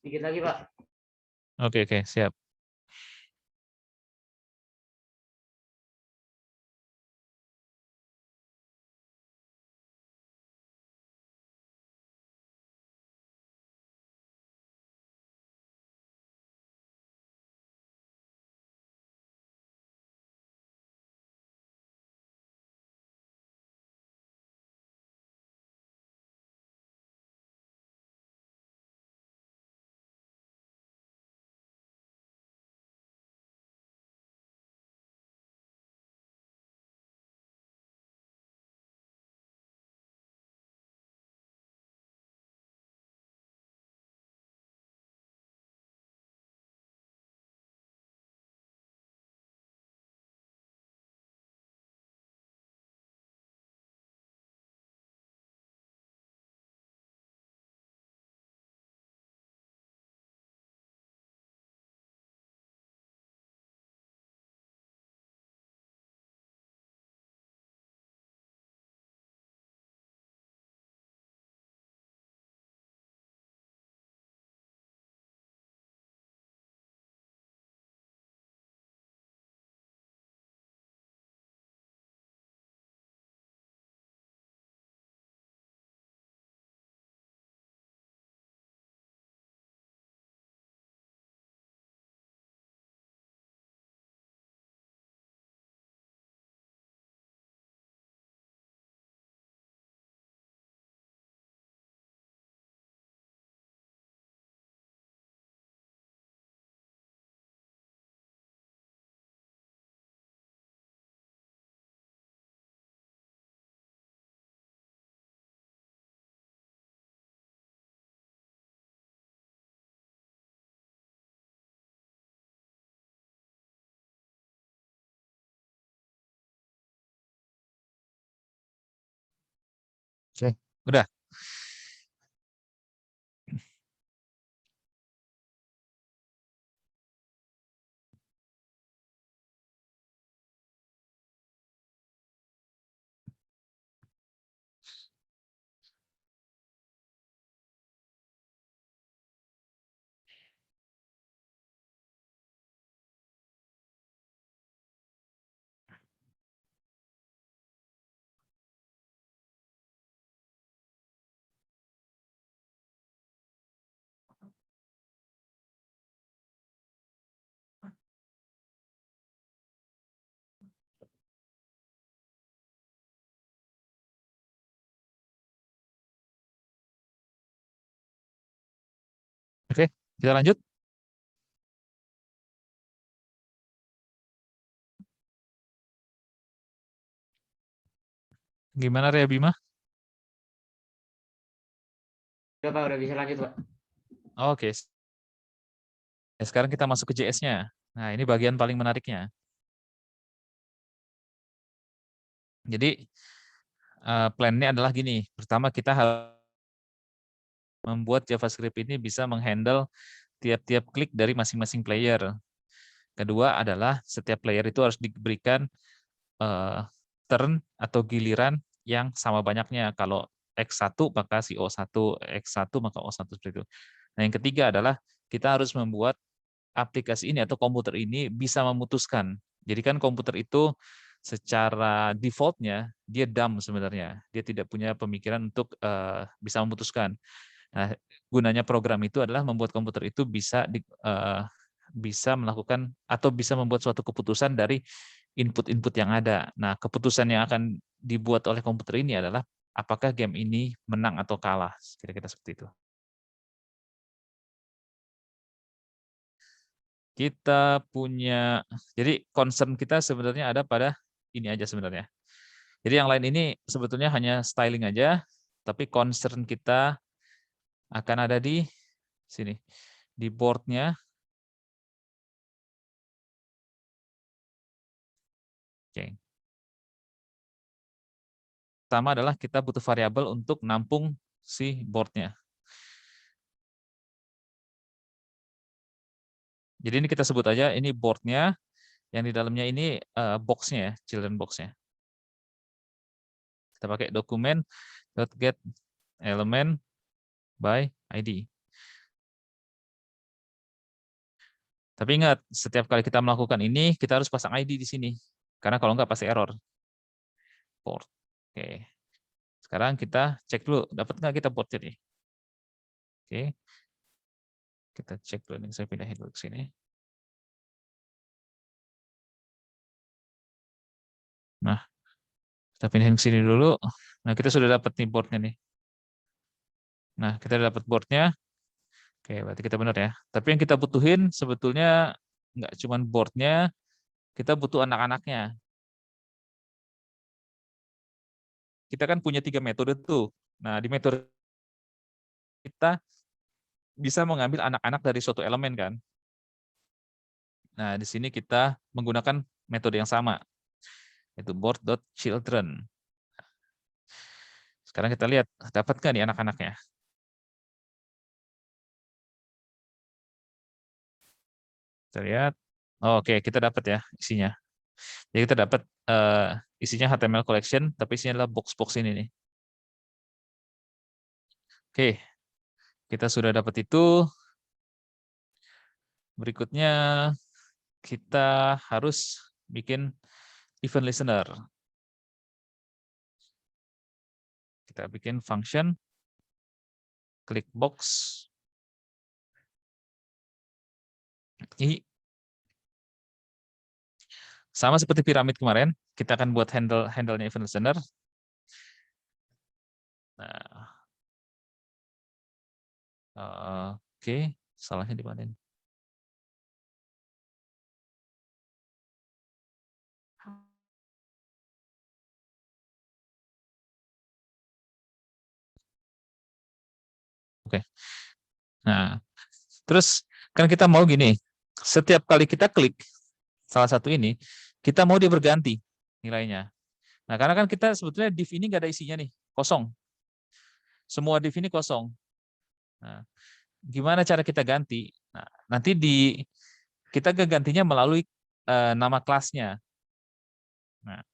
Sedikit lagi, Pak. Oke, oke, siap. Oke, udah. Kita lanjut. Gimana Rea Bima? Udah Pak, udah bisa lanjut Pak. Oke. Sekarang kita masuk ke JS-nya. Nah, ini bagian paling menariknya. Jadi, plan-nya adalah gini. Pertama, kita harus membuat JavaScript ini bisa menghandle tiap-tiap klik dari masing-masing player. Kedua adalah setiap player itu harus diberikan turn atau giliran yang sama banyaknya. Kalau X1 maka si O1, X1 maka O1 seperti itu. Nah, yang ketiga adalah kita harus membuat aplikasi ini atau komputer ini bisa memutuskan. Jadi kan komputer itu secara default-nya dia dumb sebenarnya. Dia tidak punya pemikiran untuk bisa memutuskan. Nah, gunanya program itu adalah membuat komputer itu bisa melakukan atau bisa membuat suatu keputusan dari input-input yang ada. Nah, keputusan yang akan dibuat oleh komputer ini adalah apakah game ini menang atau kalah, kira-kira seperti itu. Kita punya, jadi concern kita sebenarnya ada pada ini aja sebenarnya. Jadi yang lain ini sebetulnya hanya styling aja, tapi concern kita akan ada di sini, di board-nya. Oke. Pertama adalah kita butuh variabel untuk nampung si board-nya. Jadi ini kita sebut aja ini board-nya, yang di dalamnya ini box-nya ya, children box-nya. Kita pakai dokumen .get element by ID. Tapi ingat, setiap kali kita melakukan ini, kita harus pasang ID di sini. Karena kalau nggak pasti error. Board. Oke. Sekarang kita cek dulu, dapat nggak kita board ini? Oke. Kita cek dulu nih, saya pindahin dulu ke sini. Nah, kita pindahin ke sini dulu. Nah, kita sudah dapat nih board-nya nih. Nah, kita dapat board-nya. Oke, berarti kita benar ya. Tapi yang kita butuhin sebetulnya nggak cuma board-nya, kita butuh anak-anaknya. Kita kan punya 3 metode tuh. Nah, di metode kita bisa mengambil anak-anak dari suatu elemen kan. Nah, di sini kita menggunakan metode yang sama, yaitu board.children. Sekarang kita lihat, dapat nggak nih anak-anaknya? Kita lihat, oh, oke, kita dapat ya isinya. Jadi kita dapat isinya HTML collection, tapi isinya adalah box-box ini nih. Oke, kita sudah dapat itu. Berikutnya kita harus bikin event listener. Kita bikin function click box. Ini sama seperti piramid kemarin, kita akan buat handle-nya event listener. Nah, oke, salahnya di mana ini? Oke. Nah, terus kan kita mau gini, setiap kali kita klik salah satu ini, kita mau dia berganti nilainya. Nah, karena kan kita sebetulnya div ini nggak ada isinya nih, kosong. Semua div ini kosong. Nah, gimana cara kita ganti? Nah, nanti kita gantinya melalui nama kelasnya. Nah,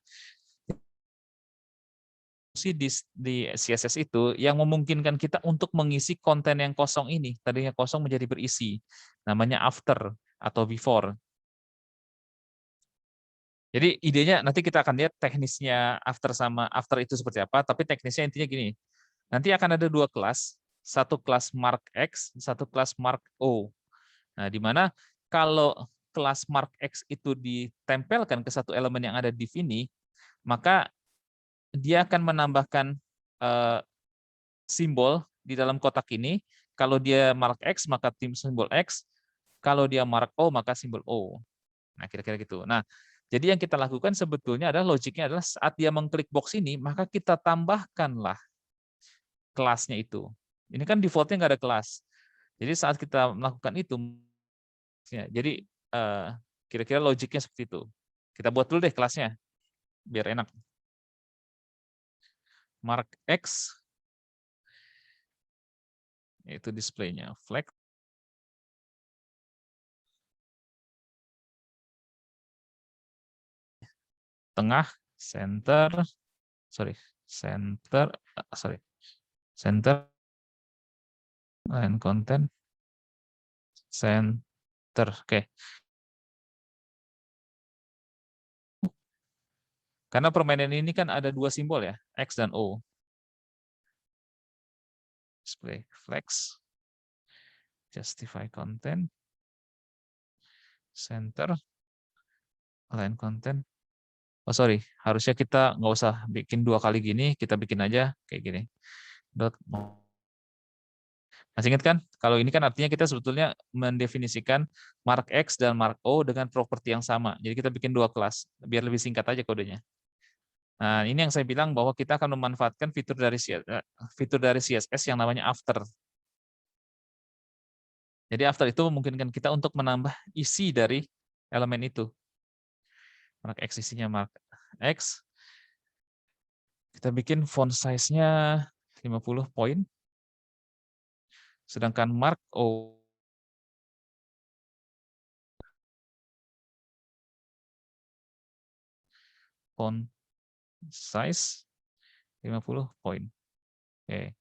di CSS itu yang memungkinkan kita untuk mengisi konten yang kosong ini, tadinya kosong menjadi berisi, namanya after atau before. Jadi idenya nanti kita akan lihat teknisnya after sama after itu seperti apa, tapi teknisnya intinya gini, nanti akan ada 2 kelas, satu kelas mark X, satu kelas mark O. Nah, di mana kalau kelas mark X itu ditempelkan ke satu elemen yang ada div ini, maka dia akan menambahkan simbol di dalam kotak ini Kalau dia mark X, maka tim simbol X. Kalau dia mark O, maka simbol O. Nah, kira-kira gitu. Nah, jadi yang kita lakukan sebetulnya adalah logiknya adalah saat dia mengklik box ini, maka kita tambahkanlah kelasnya itu. Ini kan defaultnya nggak ada kelas. Jadi saat kita melakukan itu, jadi kira-kira logiknya seperti itu. Kita buat dulu deh kelasnya, biar enak. Mark X, itu displaynya flag. Tengah, center, center, line content, center. Oke. Karena permainan ini kan ada dua simbol ya, X dan O. Display flex, justify content, center, align content. Oh sorry, harusnya kita nggak usah bikin dua kali gini, kita bikin aja kayak gini. Masih ingat kan? Kalau ini kan artinya kita sebetulnya mendefinisikan mark X dan mark O dengan properti yang sama. Jadi kita bikin dua kelas, biar lebih singkat aja kodenya. Nah, ini yang saya bilang bahwa kita akan memanfaatkan fitur dari CSS yang namanya after. Jadi after itu memungkinkan kita untuk menambah isi dari elemen itu. Mark X isinya mark X. Kita bikin font size-nya 50 poin. Sedangkan mark O font size 50 poin. Oke.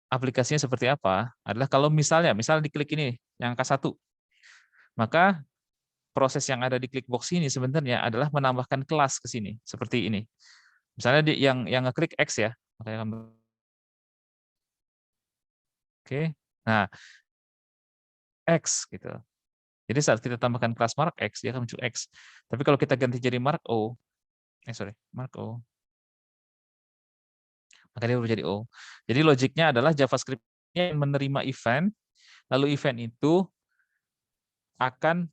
Aplikasinya seperti apa? Adalah kalau misalnya diklik ini yang angka 1, maka proses yang ada di Clickbox ini sebenarnya adalah menambahkan kelas ke sini seperti ini. Misalnya yang ngeklik X ya. Oke. Nah, X gitu. Jadi saat kita tambahkan kelas mark X, dia akan muncul X. Tapi kalau kita ganti jadi mark O, mark O, maka dia berubah jadi O. Jadi logiknya adalah JavaScript yang menerima event, lalu event itu akan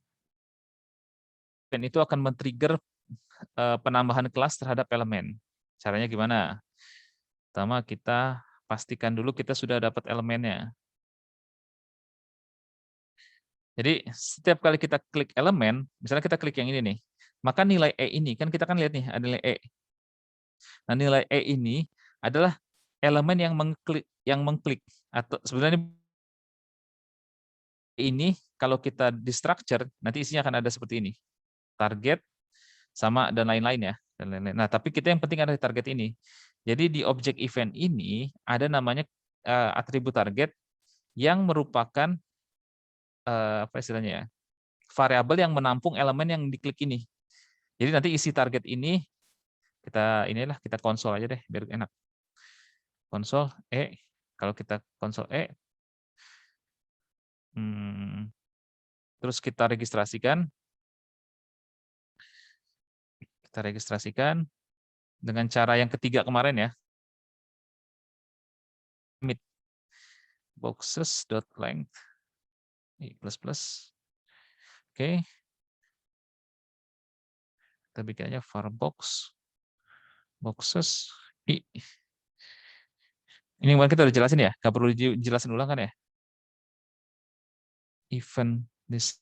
men-trigger penambahan kelas terhadap elemen. Caranya gimana? Pertama kita pastikan dulu kita sudah dapat elemennya. Jadi setiap kali kita klik elemen, misalnya kita klik yang ini nih, maka nilai E ini, kan kita kan lihat nih, ada nilai E. Nah nilai E ini adalah elemen yang mengklik. Atau sebenarnya ini kalau kita di structure, nanti isinya akan ada seperti ini. Target, sama dan lain-lain ya. Nah tapi kita yang penting ada di target ini. Jadi di objek event ini ada namanya atribut target yang merupakan apa istilahnya ya, variabel yang menampung elemen yang diklik ini. Jadi nanti isi target ini kita konsol aja deh biar enak. Konsol E, kalau kita konsol E, terus kita registrasikan dengan cara yang ketiga kemarin ya. Mid boxes.length plus. Oke. Kita bikin aja var boxes i. Ini kemarin kita udah jelasin ya, nggak perlu dijelasin ulang kan ya? Event this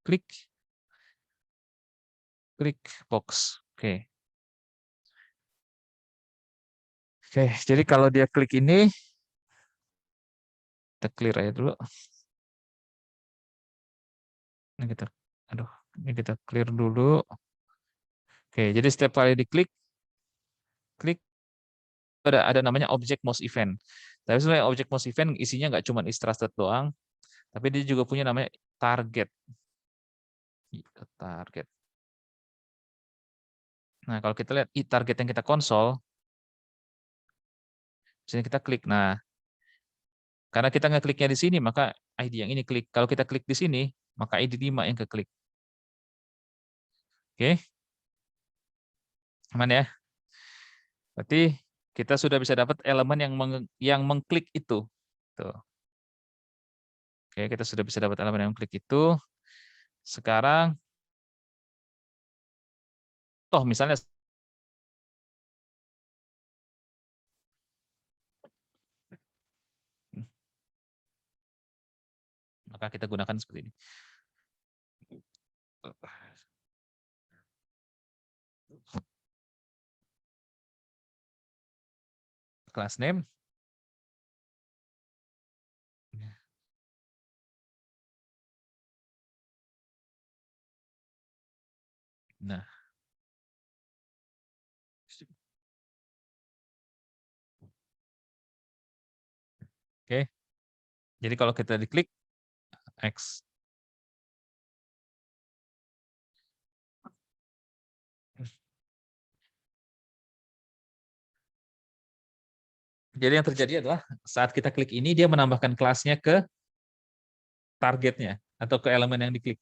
klik box. Oke. Oke, jadi kalau dia klik ini, kita clear aja dulu. Ini kita clear dulu. Oke, jadi setiap kali diklik, ada namanya object most event. Tapi sebenarnya object most event isinya nggak cuma is_trusted doang, tapi dia juga punya namanya target. Target. Nah, kalau kita lihat target yang kita konsol, sini kita klik. Nah, karena kita ngekliknya di sini, maka ID yang ini klik. Kalau kita klik di sini, maka ID 5 yang keklik. Oke. Aman ya? Berarti kita sudah bisa dapat elemen yang mengklik itu. Tuh. Oke, kita sudah bisa dapat elemen yang mengklik itu. Sekarang, misalnya maka kita gunakan seperti ini. Class name. Nah. Oke. Jadi kalau kita diklik X. Jadi yang terjadi adalah saat kita klik ini dia menambahkan kelasnya ke targetnya atau ke elemen yang diklik.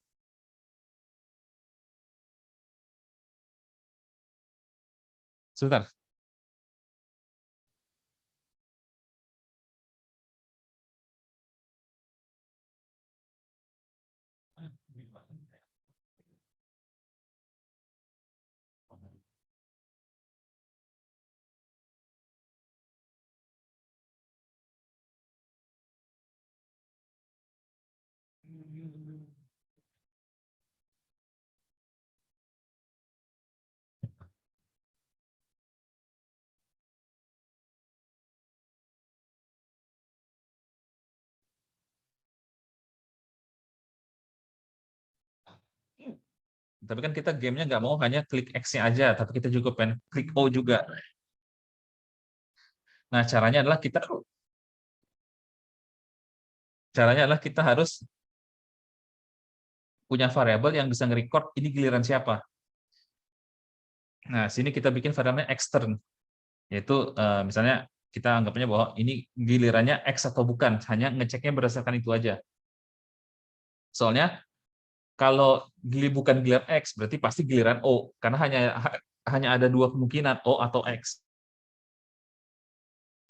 Sebentar. Tapi kan kita gamenya nggak mau hanya klik X-nya aja, tapi kita juga pengen klik O juga. Nah, caranya adalah kita harus punya variabel yang bisa nge-record ini giliran siapa. Nah, sini kita bikin variabelnya extern, yaitu misalnya kita anggapnya bahwa ini gilirannya X atau bukan, hanya ngeceknya berdasarkan itu aja. Soalnya kalau bukan giliran X, berarti pasti giliran O, karena hanya ada dua kemungkinan, O atau X.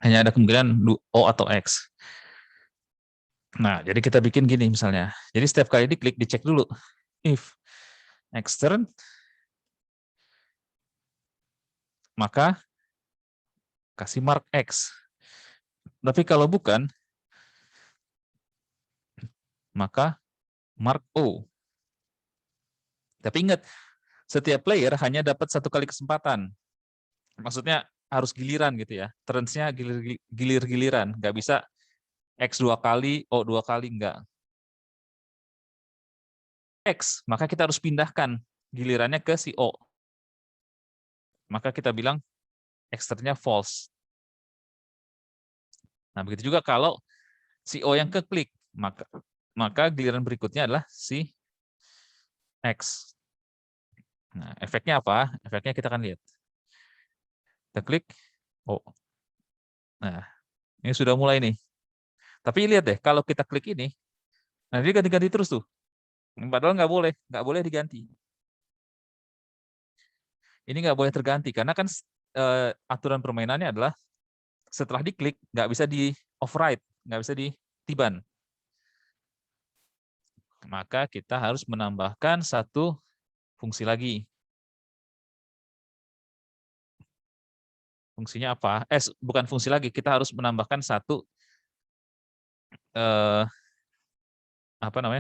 Hanya ada kemungkinan O atau X. Nah, jadi kita bikin gini misalnya. Jadi setiap kali diklik, dicek dulu. If extern, maka kasih mark X. Tapi kalau bukan, maka mark O. Tapi ingat, setiap player hanya dapat satu kali kesempatan. Maksudnya harus giliran gitu ya. Turns-nya gilir-giliran. Nggak bisa X 2 kali, O 2 kali, enggak. X, maka kita harus pindahkan gilirannya ke si O. Maka kita bilang externnya false. Nah, begitu juga kalau si O yang keklik, maka giliran berikutnya adalah si X. Nah, efeknya apa? Efeknya kita akan lihat. Kita klik O. Nah, ini sudah mulai nih. Tapi lihat deh, kalau kita klik ini, nah dia ganti-ganti terus tuh. Padahal nggak boleh diganti. Ini nggak boleh terganti karena kan aturan permainannya adalah setelah diklik nggak bisa di override, nggak bisa ditiban. Maka kita harus menambahkan satu fungsi lagi. Fungsinya apa? Bukan fungsi lagi, kita harus menambahkan satu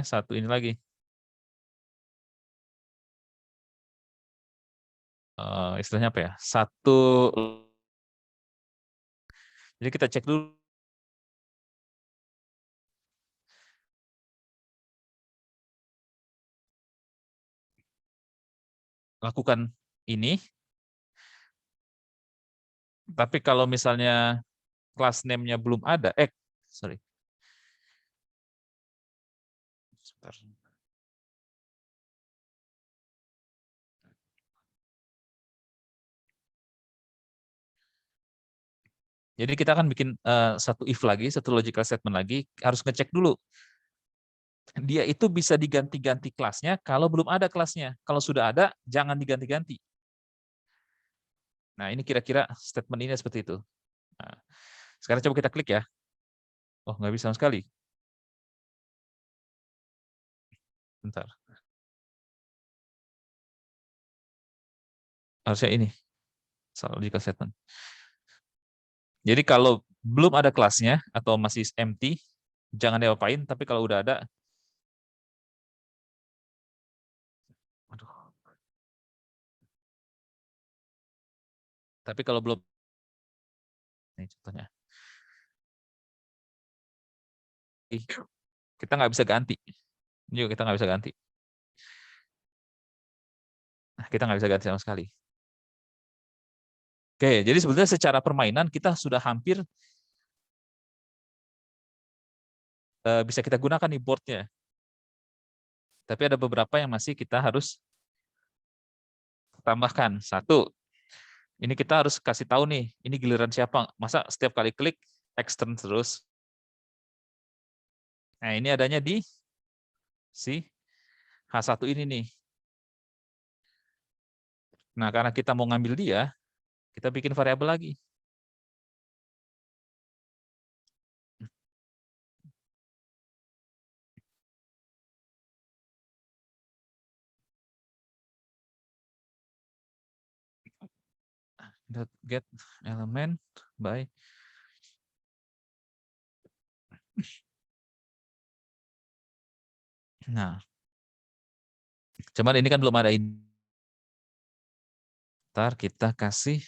satu ini lagi. Istilahnya apa ya? Jadi kita cek dulu. Lakukan ini. Tapi kalau misalnya class name-nya belum ada, sorry. Sebentar. Jadi kita akan bikin satu if lagi, satu logical statement lagi, harus ngecek dulu. Dia itu bisa diganti-ganti kelasnya kalau belum ada kelasnya. Kalau sudah ada, jangan diganti-ganti. Nah, ini kira-kira statement ini seperti itu. Nah, sekarang coba kita klik ya. Oh, nggak bisa sama sekali. Bentar. Harusnya ini. Salah logical statement. Jadi kalau belum ada kelasnya atau masih empty, jangan diapain. Tapi kalau udah ada, aduh. Tapi kalau belum, ini contohnya. Kita nggak bisa ganti. Ini juga kita nggak bisa ganti. Nah, kita nggak bisa ganti sama sekali. Oke, jadi sebetulnya secara permainan kita sudah hampir bisa kita gunakan nih boardnya. Tapi ada beberapa yang masih kita harus tambahkan. Satu, ini kita harus kasih tahu nih, ini giliran siapa. Masa setiap kali klik, extern terus. Nah, ini adanya di si H1 ini nih. Nah, karena kita mau ngambil dia, kita bikin variabel lagi. Get element by nah, cuman ini kan belum ada ini. Ntar kita kasih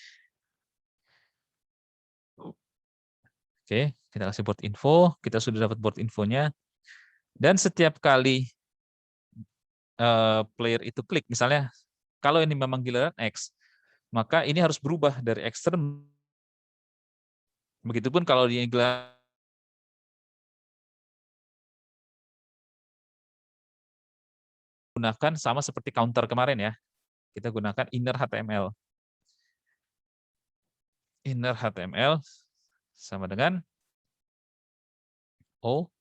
oke, kita kasih board info, kita sudah dapat board infonya. Dan setiap kali player itu klik, misalnya kalau ini memang giliran X, maka ini harus berubah dari extern. Begitupun kalau di giliran gunakan sama seperti counter kemarin ya. Kita gunakan inner HTML. Inner HTML sama dengan O.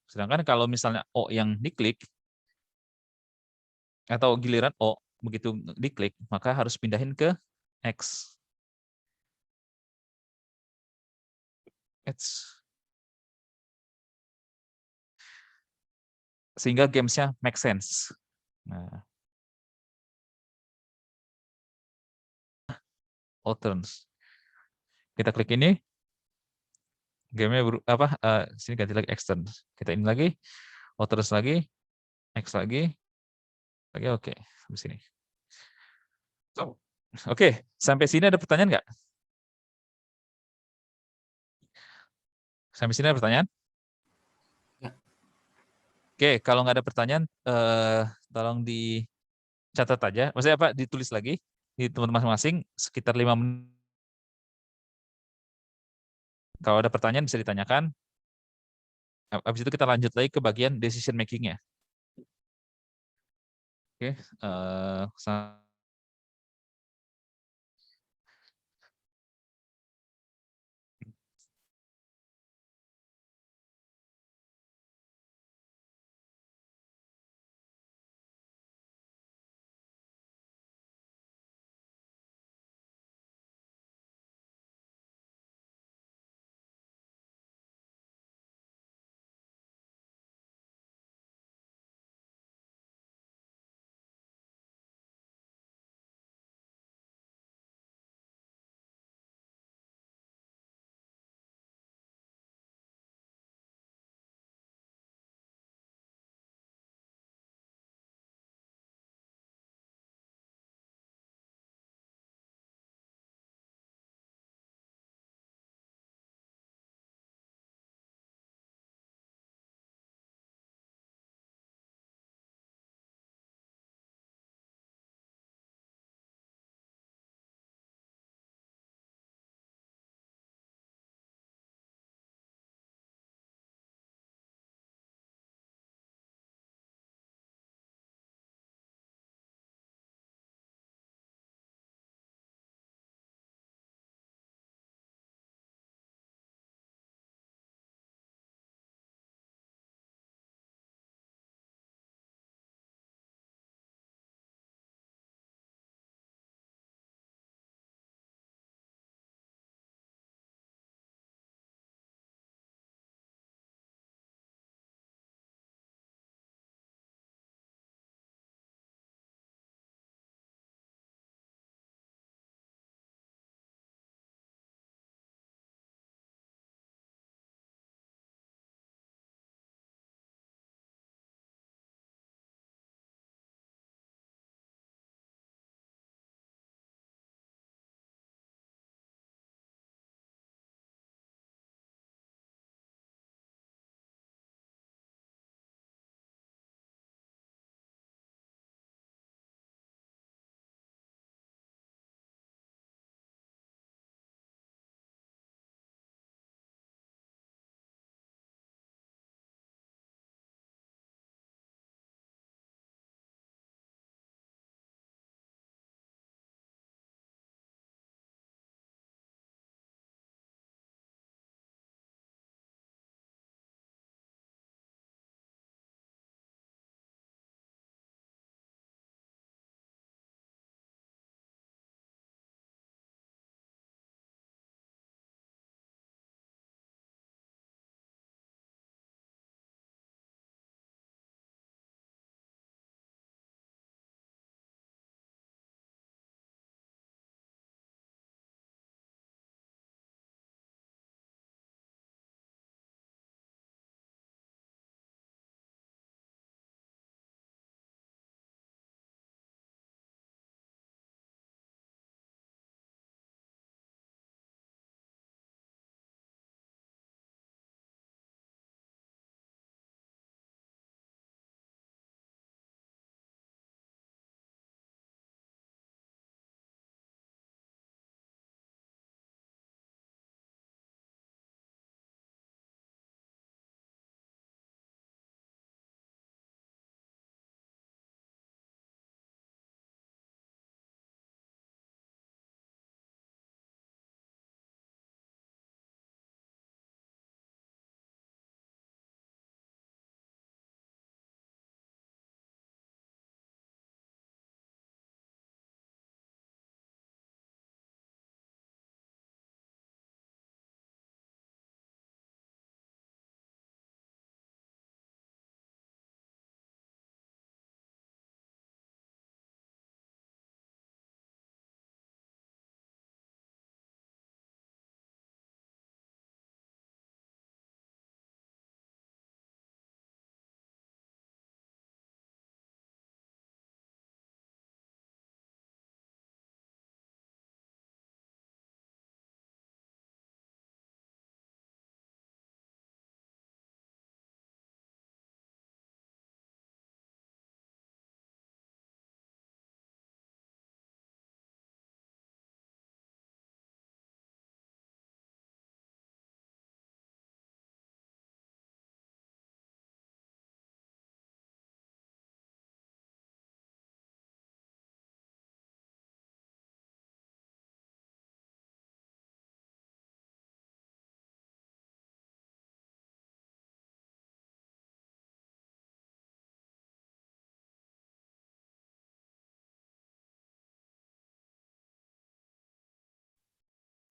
Sedangkan kalau misalnya O yang diklik, atau giliran O begitu diklik, maka harus pindahin ke X. Sehingga gamesnya make sense. Nah, all turns. Kita klik ini, gamenya sini ganti lagi extern. Kita ini lagi, all turns lagi, X lagi, oke, di sini. Oke, sampai sini ada pertanyaan nggak? Sampai sini ada pertanyaan? Nggak. Oke, kalau nggak ada pertanyaan, tolong dicatat aja. Maksudnya apa? Ditulis lagi di teman masing-masing sekitar 5 menit. Kalau ada pertanyaan bisa ditanyakan. Habis itu kita lanjut lagi ke bagian decision making-nya. Oke,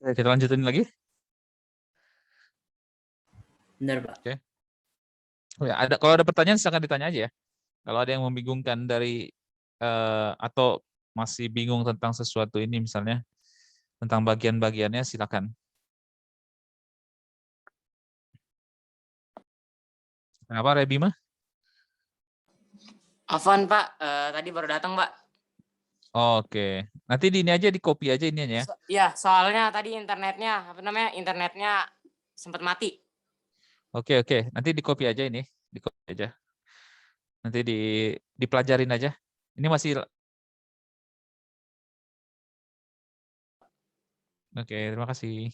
Kita lanjutin lagi. Benar, Pak. Oh ya, kalau ada pertanyaan silakan ditanya aja ya. Kalau ada yang membingungkan dari atau masih bingung tentang sesuatu ini misalnya tentang bagian-bagiannya silakan. Kenapa Rebima? Afwan Pak, tadi baru datang Pak. Oke, nanti di ini aja di copy aja ininya ya. Iya, soalnya tadi internetnya sempat mati. Oke, nanti di copy aja ini, di copy aja. Nanti dipelajarin aja. Ini masih Oke, terima kasih.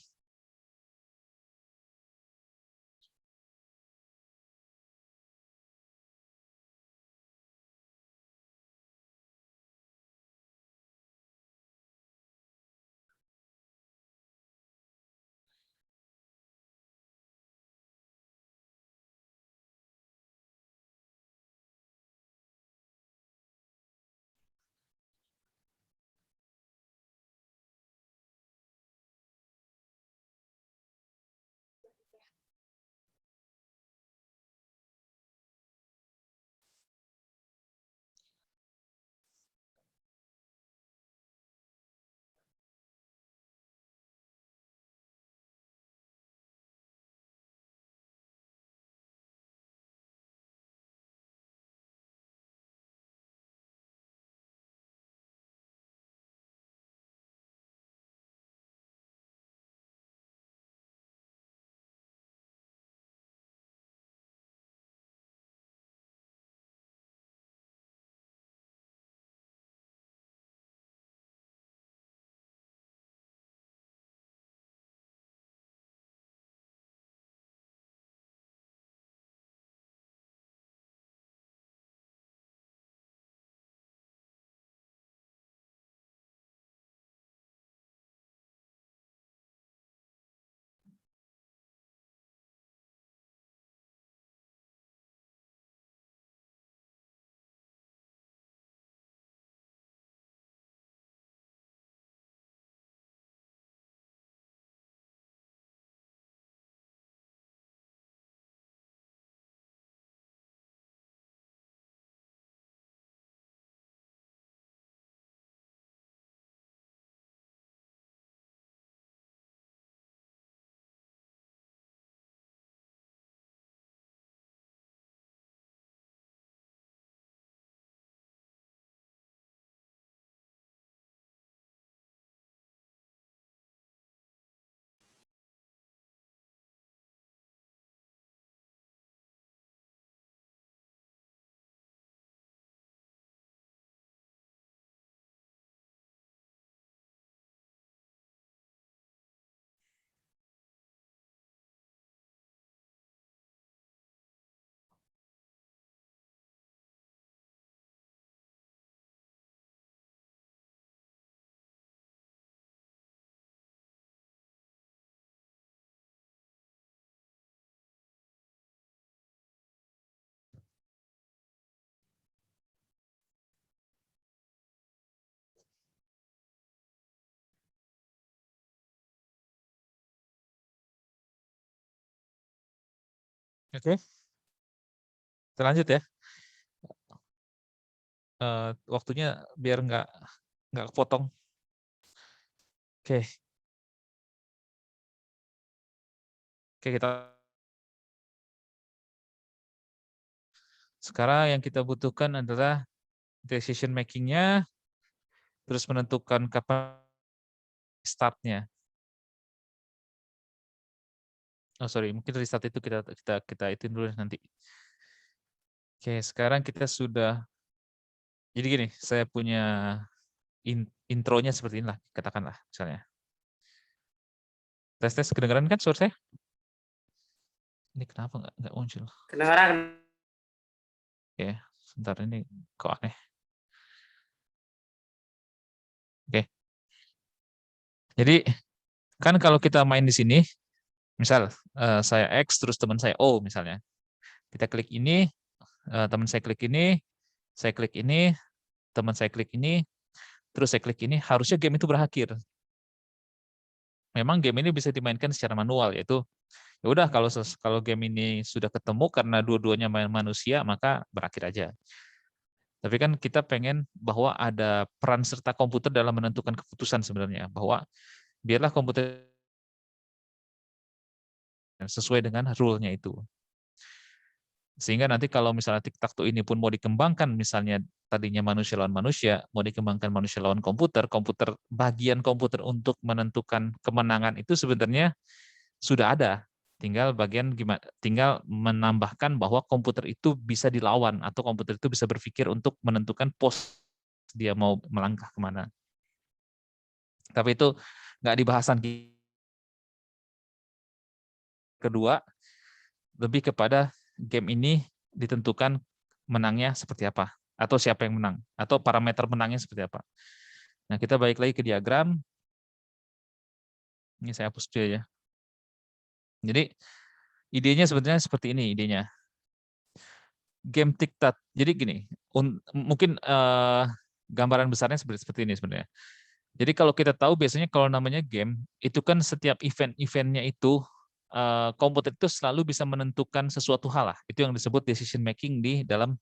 Oke, kita lanjut ya. Waktunya biar nggak kepotong. Oke, kita sekarang yang kita butuhkan adalah decision making-nya, terus menentukan kapan start-nya. Oh sorry, mungkin restart itu kita ituin dulu nanti. Oke, sekarang kita sudah. Jadi gini, saya punya intronya seperti inilah, katakanlah misalnya. Tes kedengaran kan suara saya? Ini kenapa nggak muncul? Kedengaran. Oke, sebentar ini kok aneh. Oke. Jadi kan kalau kita main di sini, misal saya X terus teman saya O misalnya. Kita klik ini, teman saya klik ini, teman saya klik ini, terus saya klik ini, harusnya game itu berakhir. memang game ini bisa dimainkan secara manual, yaitu ya udah kalau game ini sudah ketemu karena dua-duanya main manusia maka berakhir aja. Tapi kan kita pengen bahwa ada peran serta komputer dalam menentukan keputusan sebenarnya, bahwa biarlah komputer sesuai dengan rule-nya itu. Sehingga nanti kalau misalnya tic-tac-toe ini pun mau dikembangkan, misalnya tadinya manusia lawan manusia, mau dikembangkan manusia lawan komputer, bagian komputer untuk menentukan kemenangan itu sebenarnya sudah ada. Tinggal menambahkan bahwa komputer itu bisa dilawan atau komputer itu bisa berpikir untuk menentukan pos dia mau melangkah kemana. Tapi itu nggak di bahasan kedua, lebih kepada game ini ditentukan menangnya seperti apa, atau siapa yang menang, atau parameter menangnya seperti apa. Nah, kita balik lagi ke diagram. Ini saya hapus dulu ya. Jadi, idenya sebenarnya seperti ini idenya. Game tic-tac. Jadi gini, mungkin gambaran besarnya seperti ini sebenarnya. Jadi kalau kita tahu biasanya kalau namanya game, itu kan setiap event-eventnya itu, komputer itu selalu bisa menentukan sesuatu hal lah. Itu yang disebut decision making di dalam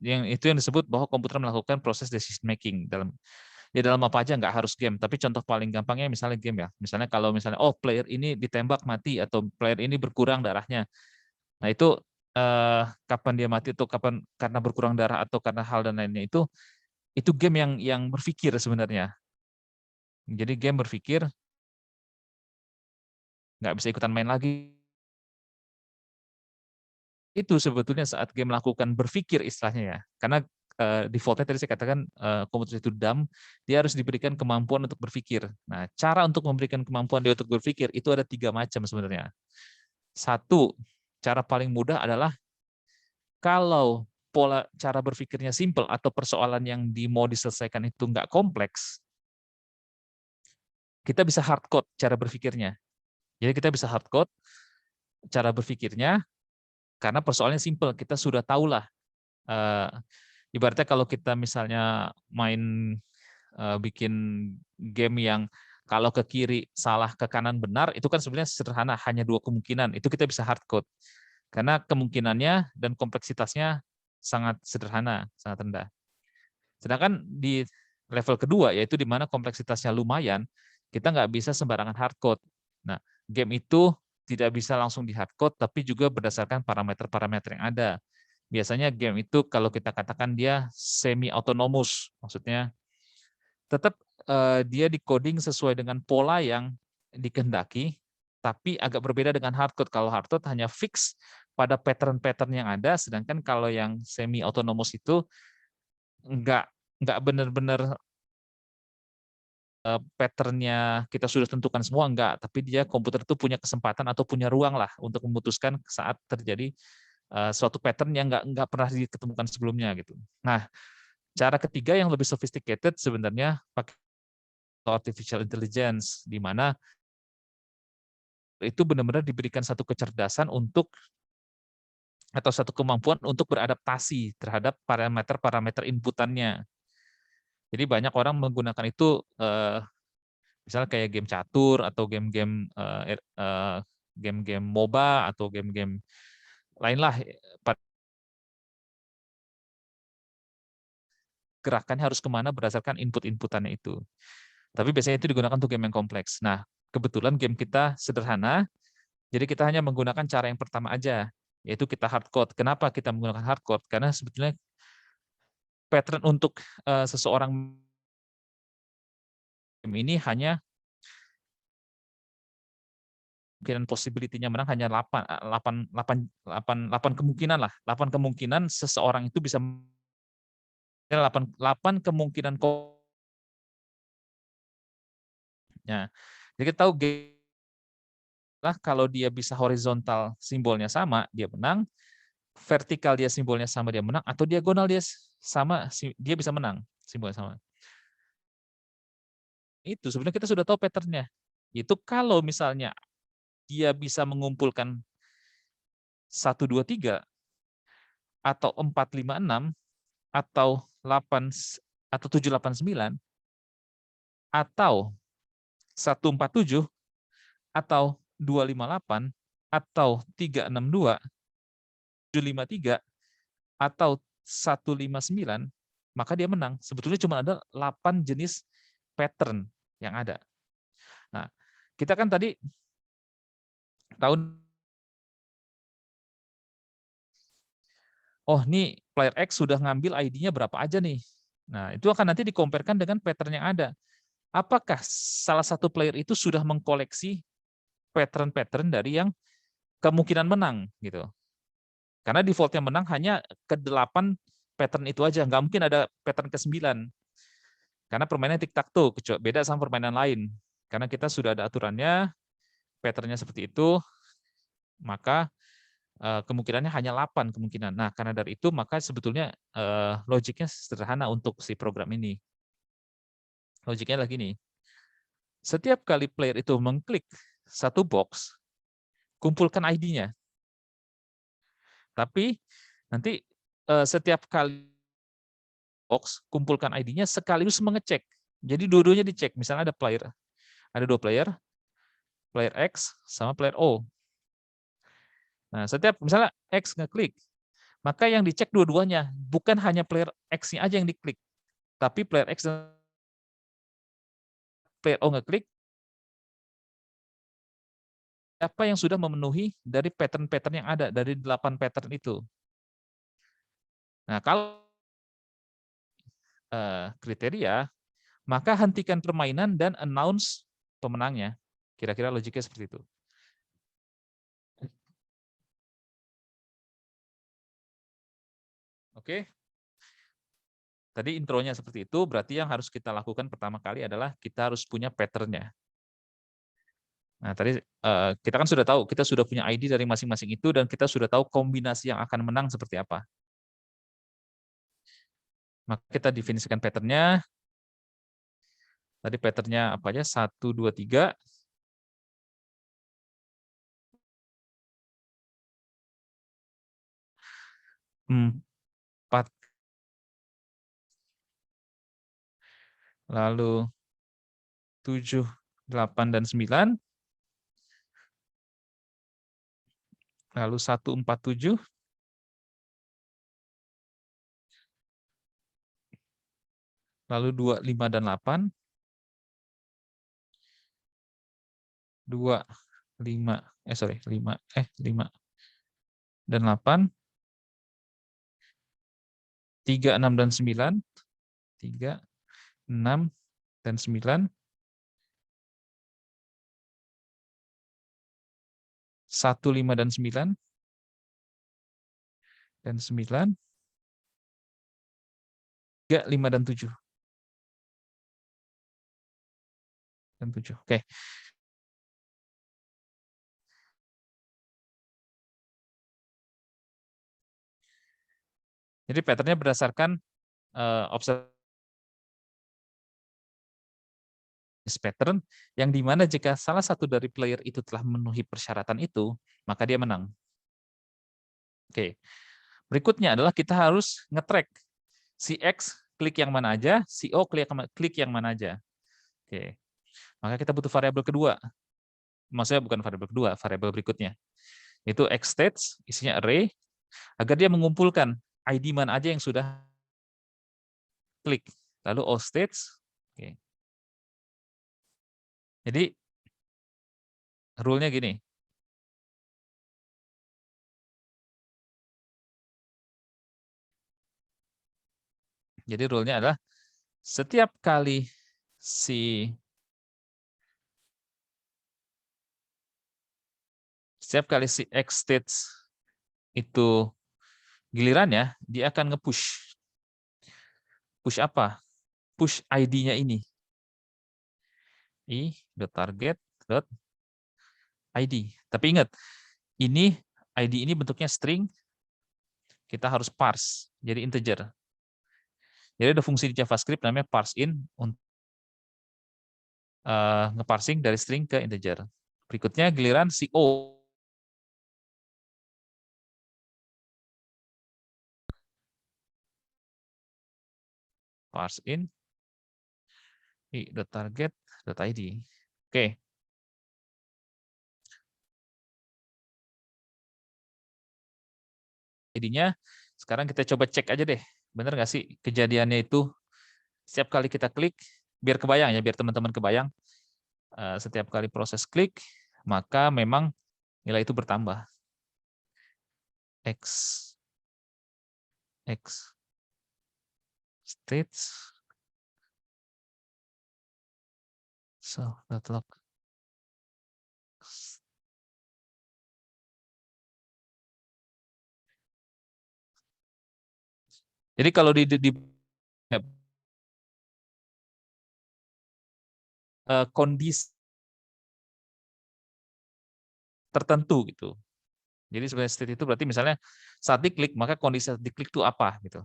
yang disebut bahwa komputer melakukan proses decision making dalam apa aja, nggak harus game. Tapi contoh paling gampangnya misalnya game ya. Misalnya kalau misalnya player ini ditembak mati atau player ini berkurang darahnya. Nah itu kapan dia mati atau kapan karena berkurang darah atau karena hal dan lainnya itu game yang berpikir sebenarnya. Jadi game berpikir, nggak bisa ikutan main lagi. Itu sebetulnya saat game melakukan berpikir istilahnya ya. Karena defaultnya tadi saya katakan komputer itu dumb, dia harus diberikan kemampuan untuk berpikir. Nah, cara untuk memberikan kemampuan dia untuk berpikir itu ada 3 macam sebenarnya. Satu, cara paling mudah adalah kalau pola cara berpikirnya simple atau persoalan yang mau diselesaikan itu nggak kompleks, kita bisa hard code cara berpikirnya. Jadi kita bisa hard code cara berpikirnya karena persoalannya simple, kita sudah tahulah. Ibaratnya kalau kita misalnya main bikin game yang kalau ke kiri salah, ke kanan benar, itu kan sebenarnya sederhana, hanya 2 kemungkinan. Itu kita bisa hard code. Karena kemungkinannya dan kompleksitasnya sangat sederhana, sangat rendah. Sedangkan di level kedua, yaitu di mana kompleksitasnya lumayan, kita nggak bisa sembarangan hard code. Nah, game itu tidak bisa langsung di hard code, tapi juga berdasarkan parameter-parameter yang ada. Biasanya game itu kalau kita katakan dia semi autonomous, maksudnya tetap dia di-coding sesuai dengan pola yang dikehendaki, tapi agak berbeda dengan hardcode. Kalau hardcode hanya fix pada pattern-pattern yang ada, sedangkan kalau yang semi autonomous itu nggak benar-benar pattern-nya kita sudah tentukan semua, enggak, tapi dia komputer itu punya kesempatan atau punya ruang lah untuk memutuskan saat terjadi suatu pattern yang nggak pernah diketemukan sebelumnya gitu. Nah, cara ketiga yang lebih sophisticated sebenarnya pakai artificial intelligence, di mana itu benar-benar diberikan satu kecerdasan atau satu kemampuan untuk beradaptasi terhadap parameter-parameter inputannya. Jadi banyak orang menggunakan itu, misalnya kayak game catur atau game-game MOBA atau game-game lainlah, gerakannya harus kemana berdasarkan input-inputannya itu. Tapi biasanya itu digunakan untuk game yang kompleks. Nah, kebetulan game kita sederhana, jadi kita hanya menggunakan cara yang pertama aja, yaitu kita hardcode. Kenapa kita menggunakan hardcode? Karena sebetulnya pattern untuk seseorang game ini hanya kemungkinan possibility-nya menang hanya 8 kemungkinan lah. 8 kemungkinan seseorang itu bisa 8 kemungkinan ya. Jadi kita tahu lah kalau dia bisa horizontal simbolnya sama, dia menang. Vertikal dia simbolnya sama, dia menang. Atau diagonal dia sama, dia bisa menang. Simbolnya sama. Itu sebenarnya kita sudah tahu pattern-nya. Itu kalau misalnya dia bisa mengumpulkan 1, 2, 3, atau 4, 5, 6, atau 8, atau 7, 8, 9, atau 147 atau 258 atau 362, 753 atau 159, maka dia menang. Sebetulnya cuma ada 8 jenis pattern yang ada. Nah, kita kan tadi tahu, oh nih player X sudah ngambil ID-nya berapa aja nih. Nah, itu akan nanti dikomparekan dengan pattern yang ada. Apakah salah satu player itu sudah mengkoleksi pattern-pattern dari yang kemungkinan menang gitu. Karena defaultnya menang hanya ke-8 pattern itu aja, nggak mungkin ada pattern ke-9. Karena permainan tic-tac-toe, beda sama permainan lain. Karena kita sudah ada aturannya, patternnya seperti itu, maka kemungkinannya hanya 8 kemungkinan. Nah, karena dari itu, maka sebetulnya logiknya sederhana untuk si program ini. Logiknya lagi nih, setiap kali player itu mengklik satu box, kumpulkan ID-nya. Tapi nanti setiap kali box, kumpulkan ID-nya sekaligus mengecek. Jadi dua-duanya dicek. Misalnya ada 2 player, player X sama player O. Nah, setiap misalnya X ngeklik, maka yang dicek dua-duanya, bukan hanya player X-nya aja yang diklik, tapi player X dan player O ngeklik, apa yang sudah memenuhi dari pattern-pattern yang ada, dari 8 pattern itu. Nah, kalau kriteria, maka hentikan permainan dan announce pemenangnya. Kira-kira logiknya seperti itu. Oke. Tadi intronya seperti itu, berarti yang harus kita lakukan pertama kali adalah kita harus punya pattern-nya. Nah, tadi kita kan sudah tahu, kita sudah punya ID dari masing-masing itu, dan kita sudah tahu kombinasi yang akan menang seperti apa. Maka kita definisikan pattern-nya. Tadi pattern-nya apa aja? 1, 2, 3. Empat, lalu 7, 8, dan 9, lalu 1, 4, 7, lalu 2, 5, dan 8, 2, 5, 5 dan 8, 3, 6, dan 9, 3, 6, dan 9, 1, 5, dan 9, dan 9, 3, 5, dan 7. Dan 7. Oke. Jadi pattern-nya berdasarkan observasi pattern, yang dimana jika salah satu dari player itu telah memenuhi persyaratan itu, maka dia menang. Oke. Berikutnya adalah kita harus nge-track si X klik yang mana aja, si O klik yang mana aja. Oke. Maka kita butuh variabel kedua. Maksudnya bukan variabel kedua, variabel berikutnya. Itu X states, isinya array, agar dia mengumpulkan ID mana aja yang sudah klik. Lalu O states. Oke. Jadi rule-nya gini. Jadi rule-nya adalah setiap kali si X states itu gilirannya, dia akan nge-push. Push apa? Push ID-nya ini. i.target.id. Tapi ingat, ini ID ini bentuknya string, kita harus parse, jadi integer. Jadi ada fungsi di JavaScript namanya parseIn untuk ngeparsing dari string ke integer. Berikutnya giliran si O. ParseIn i.target.id. Oke. Jadinya sekarang kita coba cek aja deh, bener nggak sih kejadiannya itu setiap kali kita klik, biar kebayang ya, biar teman-teman kebayang, setiap kali proses klik, maka memang nilai itu bertambah. X states self.log. Jadi kalau di kondisi tertentu gitu. Jadi sebenarnya state itu berarti misalnya saat diklik, maka kondisi saat diklik itu apa gitu.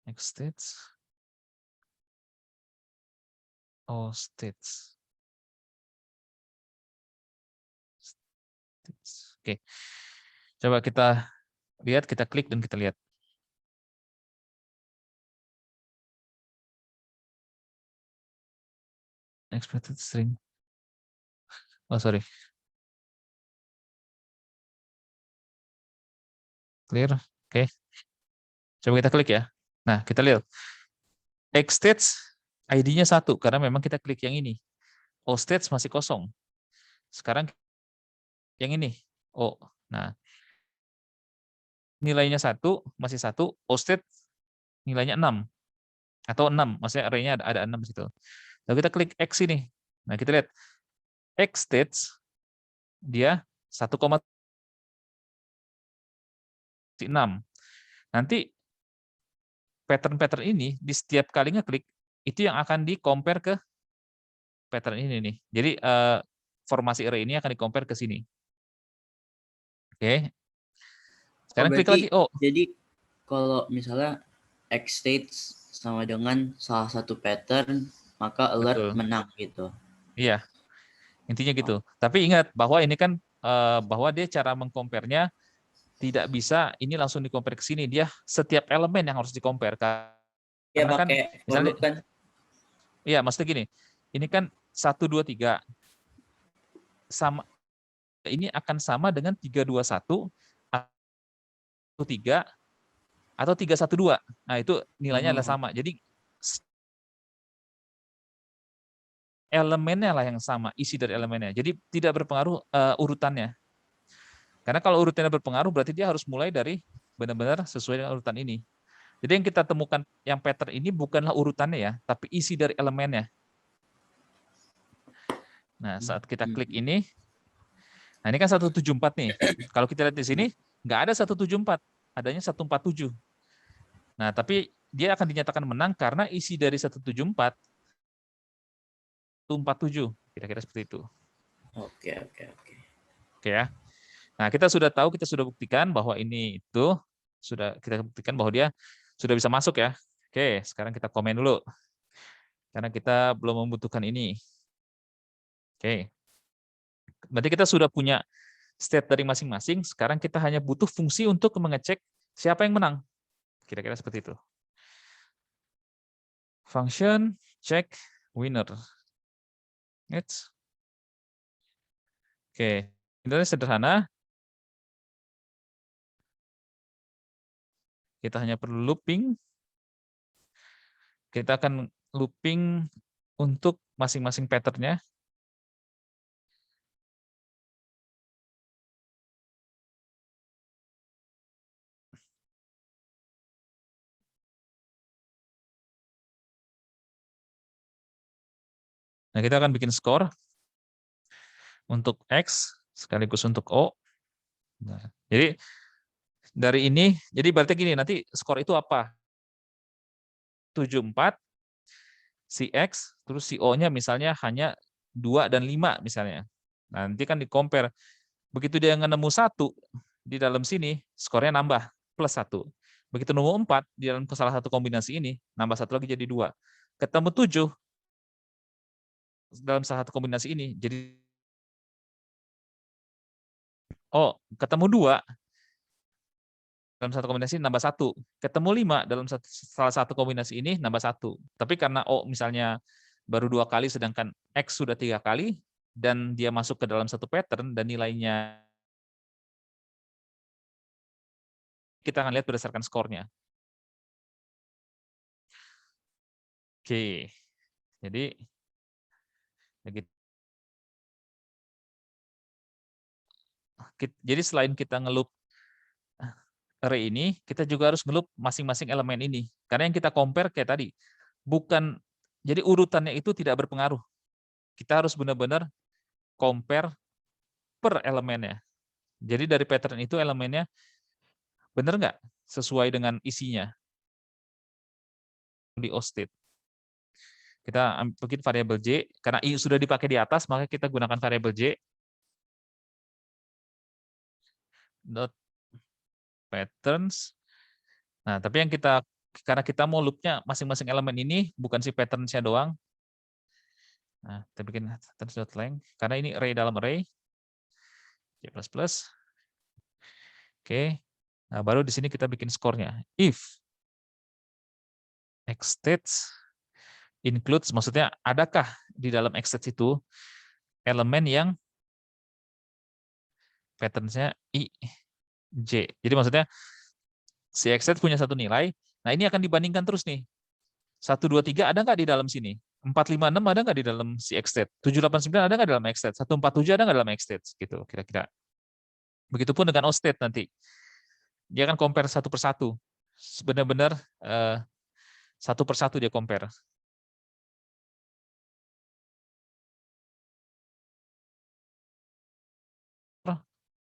Next states. Oh, states. Oke. Coba kita lihat, kita klik dan kita lihat. Expected string. Oh, sorry. Clear. Oke. Coba kita klik ya. Nah, kita lihat. Xstage ID-nya 1 karena memang kita klik yang ini. Ostage masih kosong. Sekarang yang ini. Oh, nah. Nilainya 1, masih 1, Ostage nilainya 6 atau 6, maksudnya array-nya ada 6 di situ. Lalu kita klik X ini. Nah, kita lihat Xstage dia 1,6. Nanti pattern-pattern ini di setiap kali ngeklik itu yang akan di-compare ke pattern ini nih. Jadi formasi array ini akan di-compare ke sini. Oke. Sekarang klik lagi. Oh, jadi kalau misalnya X states sama dengan salah satu pattern, maka alert betul. menang gitu. Iya. Intinya gitu. Tapi ingat bahwa ini kan bahwa dia cara mengcompare-nya tidak bisa ini langsung di-compare ke sini. Dia setiap elemen yang harus di-compare. Ya Karena kan pakai for misalnya loop kan. iya, maksudnya gini. Ini kan 1 2 3 sama ini akan sama dengan 3 2 1 atau 3 atau 3 1 2. Nah, itu nilainya adalah sama. Jadi elemennya lah yang sama, isi dari elemennya. Jadi tidak berpengaruh urutannya. Karena kalau urutannya berpengaruh berarti dia harus mulai dari benar-benar sesuai dengan urutan ini. Jadi yang kita temukan yang pattern ini bukanlah urutannya ya, tapi isi dari elemennya. Nah, saat kita klik ini, nah ini kan 174 nih. Kalau kita lihat di sini, nggak ada 174, adanya 147. Nah, tapi dia akan dinyatakan menang karena isi dari 174 147, kira-kira seperti itu. Oke. Oke ya. Nah, kita sudah tahu, kita sudah buktikan bahwa ini itu sudah kita buktikan bahwa dia sudah bisa masuk ya. Oke, sekarang kita komen dulu. Karena kita belum membutuhkan ini. Oke. Berarti kita sudah punya state dari masing-masing, sekarang kita hanya butuh fungsi untuk mengecek siapa yang menang. Kira-kira seperti itu. Function check winner. Next. Oke, ini sederhana. Kita hanya perlu looping. Kita akan looping untuk masing-masing pattern-nya. Nah, kita akan bikin skor untuk X sekaligus untuk O. Nah, jadi dari ini, jadi berarti gini, nanti skor itu apa? 74, si X, terus si O-nya misalnya hanya 2 dan 5 misalnya. Nanti kan di-compare. Begitu dia nemu 1 di dalam sini, skornya nambah, plus 1. Begitu nemu 4, di dalam salah satu kombinasi ini, nambah 1 lagi jadi 2. Ketemu 7, dalam salah satu kombinasi ini, jadi ketemu 2, dalam satu kombinasi nambah 1. Ketemu 5 dalam salah satu kombinasi ini nambah 1. Tapi karena O misalnya baru 2 kali sedangkan X sudah 3 kali dan dia masuk ke dalam satu pattern dan nilainya kita akan lihat berdasarkan skornya. Oke. Jadi selain kita ngeloop array ini, kita juga harus ngeloop masing-masing elemen ini. Karena yang kita compare kayak tadi, bukan, jadi urutannya itu tidak berpengaruh. Kita harus benar-benar compare per elemennya. Jadi dari pattern itu elemennya benar nggak sesuai dengan isinya di O-state. Kita bikin variabel J, karena I sudah dipakai di atas, maka kita gunakan variabel J. Dot patterns. Nah, tapi yang karena kita mau loopnya masing-masing elemen ini, bukan si pattern-nya doang. Nah, kita bikin patterns.length, karena ini array dalam array. J++. Oke. Nah, baru di sini kita bikin skornya. If Xstates includes, maksudnya adakah di dalam Xstates itu elemen yang pattern-nya I, J. Jadi maksudnya si Xstates punya satu nilai, nah ini akan dibandingkan terus nih. 1, 2, 3 ada nggak di dalam sini? 4, 5, 6 ada nggak di dalam si Xstate? 7, 8, 9 ada nggak di dalam Xstate? 1, 4, 7 ada nggak di dalam Xstate? Gitu kira-kira. Begitupun dengan O-state nanti. Dia akan compare satu persatu. Benar-benar satu persatu dia compare.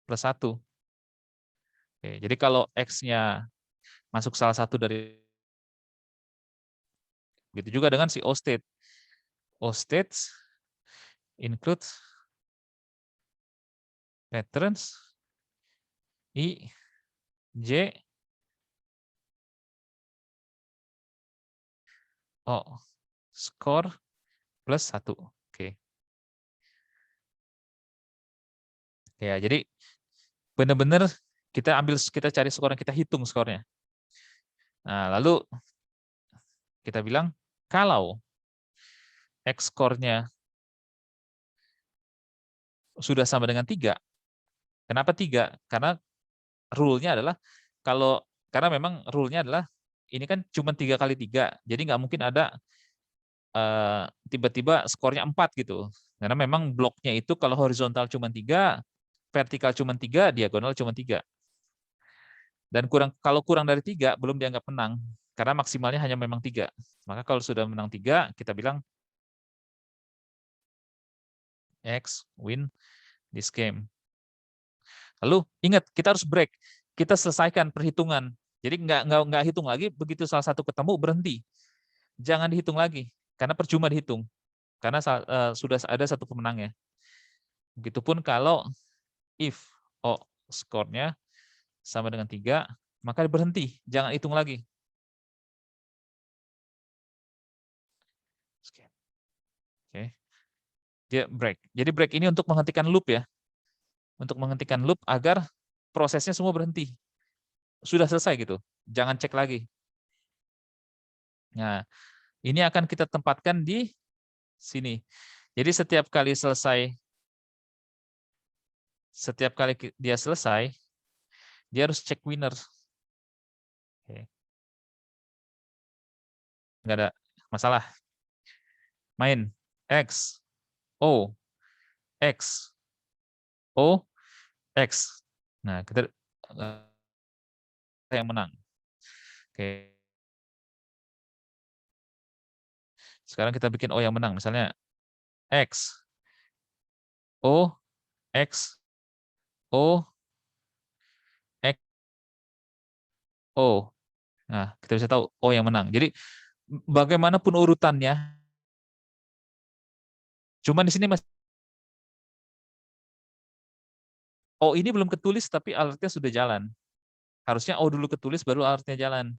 Plus 1. Oke, jadi kalau X-nya masuk salah satu dari, begitu juga dengan si O-state. O-state include patterns I, J, O, score plus 1. Oke. Ya, jadi benar-benar kita cari skornya, kita hitung skornya. Nah, lalu kita bilang kalau X skornya sudah sama dengan 3. Kenapa 3? Karena rule-nya adalah karena memang rule-nya adalah ini kan cuma 3 kali 3. Jadi nggak mungkin ada tiba-tiba skornya 4 gitu. Karena memang bloknya itu kalau horizontal cuma 3, vertikal cuma 3, diagonal cuma 3. Dan kalau kurang dari 3 belum dianggap menang. Karena maksimalnya hanya memang 3. Maka kalau sudah menang 3, kita bilang X win this game. Lalu ingat, kita harus break. Kita selesaikan perhitungan. Jadi nggak hitung lagi, begitu salah satu ketemu berhenti. Jangan dihitung lagi, karena percuma dihitung. Karena sudah ada satu pemenangnya. Begitupun kalau if O skornya sama dengan 3, maka berhenti. Jangan hitung lagi. Oke. Dia break. Jadi break ini untuk menghentikan loop ya. Untuk menghentikan loop agar prosesnya semua berhenti. Sudah selesai gitu. Jangan cek lagi. Nah, ini akan kita tempatkan di sini. Jadi setiap kali dia selesai, dia harus cek winner. Oke. Nggak ada masalah. Main X, O, X, O, X. Nah, kita yang menang. Oke. Sekarang kita bikin O yang menang. Misalnya X, O, X, O, X, O. Nah, kita bisa tahu O yang menang. Jadi bagaimanapun urutannya, cuman di sini masih O ini belum ketulis tapi alertnya sudah jalan. Harusnya O dulu ketulis baru alertnya jalan.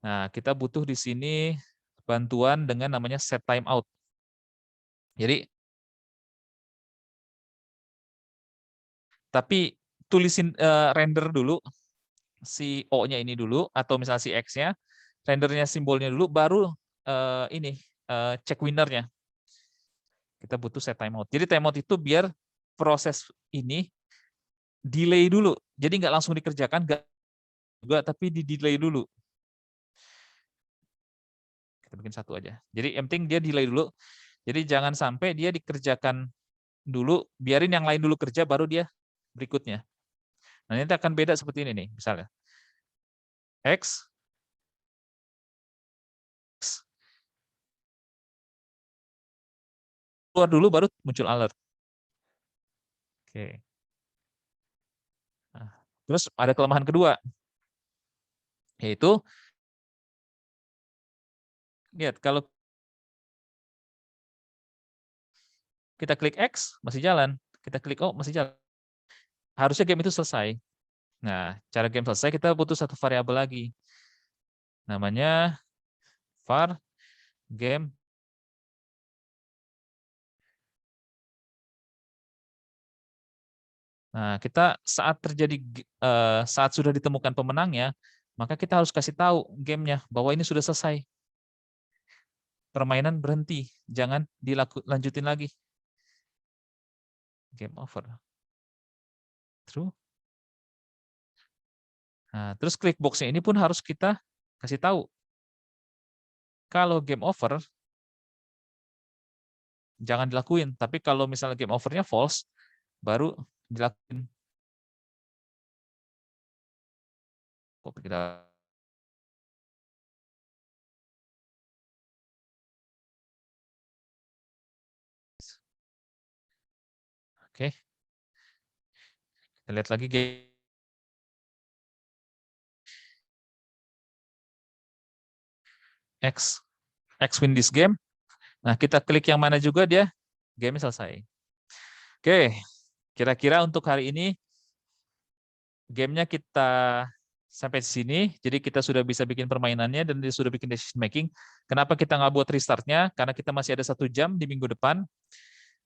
Nah, kita butuh di sini bantuan dengan namanya set timeout. Jadi, tapi tulisin render dulu si O-nya ini dulu, atau misalnya si X-nya, rendernya simbolnya dulu, baru cek winner-nya. Kita butuh set timeout. Jadi timeout itu biar proses ini delay dulu. Jadi nggak langsung dikerjakan, nggak juga, tapi di delay dulu. Kita bikin satu aja. Jadi yang penting dia delay dulu. Jadi jangan sampai dia dikerjakan dulu, biarin yang lain dulu kerja, baru dia berikutnya. Nah, ini akan beda seperti ini nih, misalnya. X, keluar dulu, baru muncul alert. Oke. Nah, terus ada kelemahan kedua, yaitu lihat kalau kita klik X masih jalan, kita klik O masih jalan. Harusnya game itu selesai. Nah, cara game selesai kita butuh satu variabel lagi. Namanya var game. Nah, kita saat sudah ditemukan pemenangnya, maka kita harus kasih tahu gamenya bahwa ini sudah selesai. Permainan berhenti, jangan dilanjutin lagi. Game over. True. Nah, terus klik box-nya ini pun harus kita kasih tahu. Kalau game over, jangan dilakuin. Tapi kalau misalnya game over-nya false, baru dilakuin. Kita Oke. Kita lihat lagi game X win this game. Nah, kita klik yang mana juga dia game selesai. Oke. Kira-kira untuk hari ini gamenya kita sampai di sini. Jadi kita sudah bisa bikin permainannya dan sudah bikin decision making. Kenapa kita nggak buat restartnya? Karena kita masih ada 1 jam di minggu depan.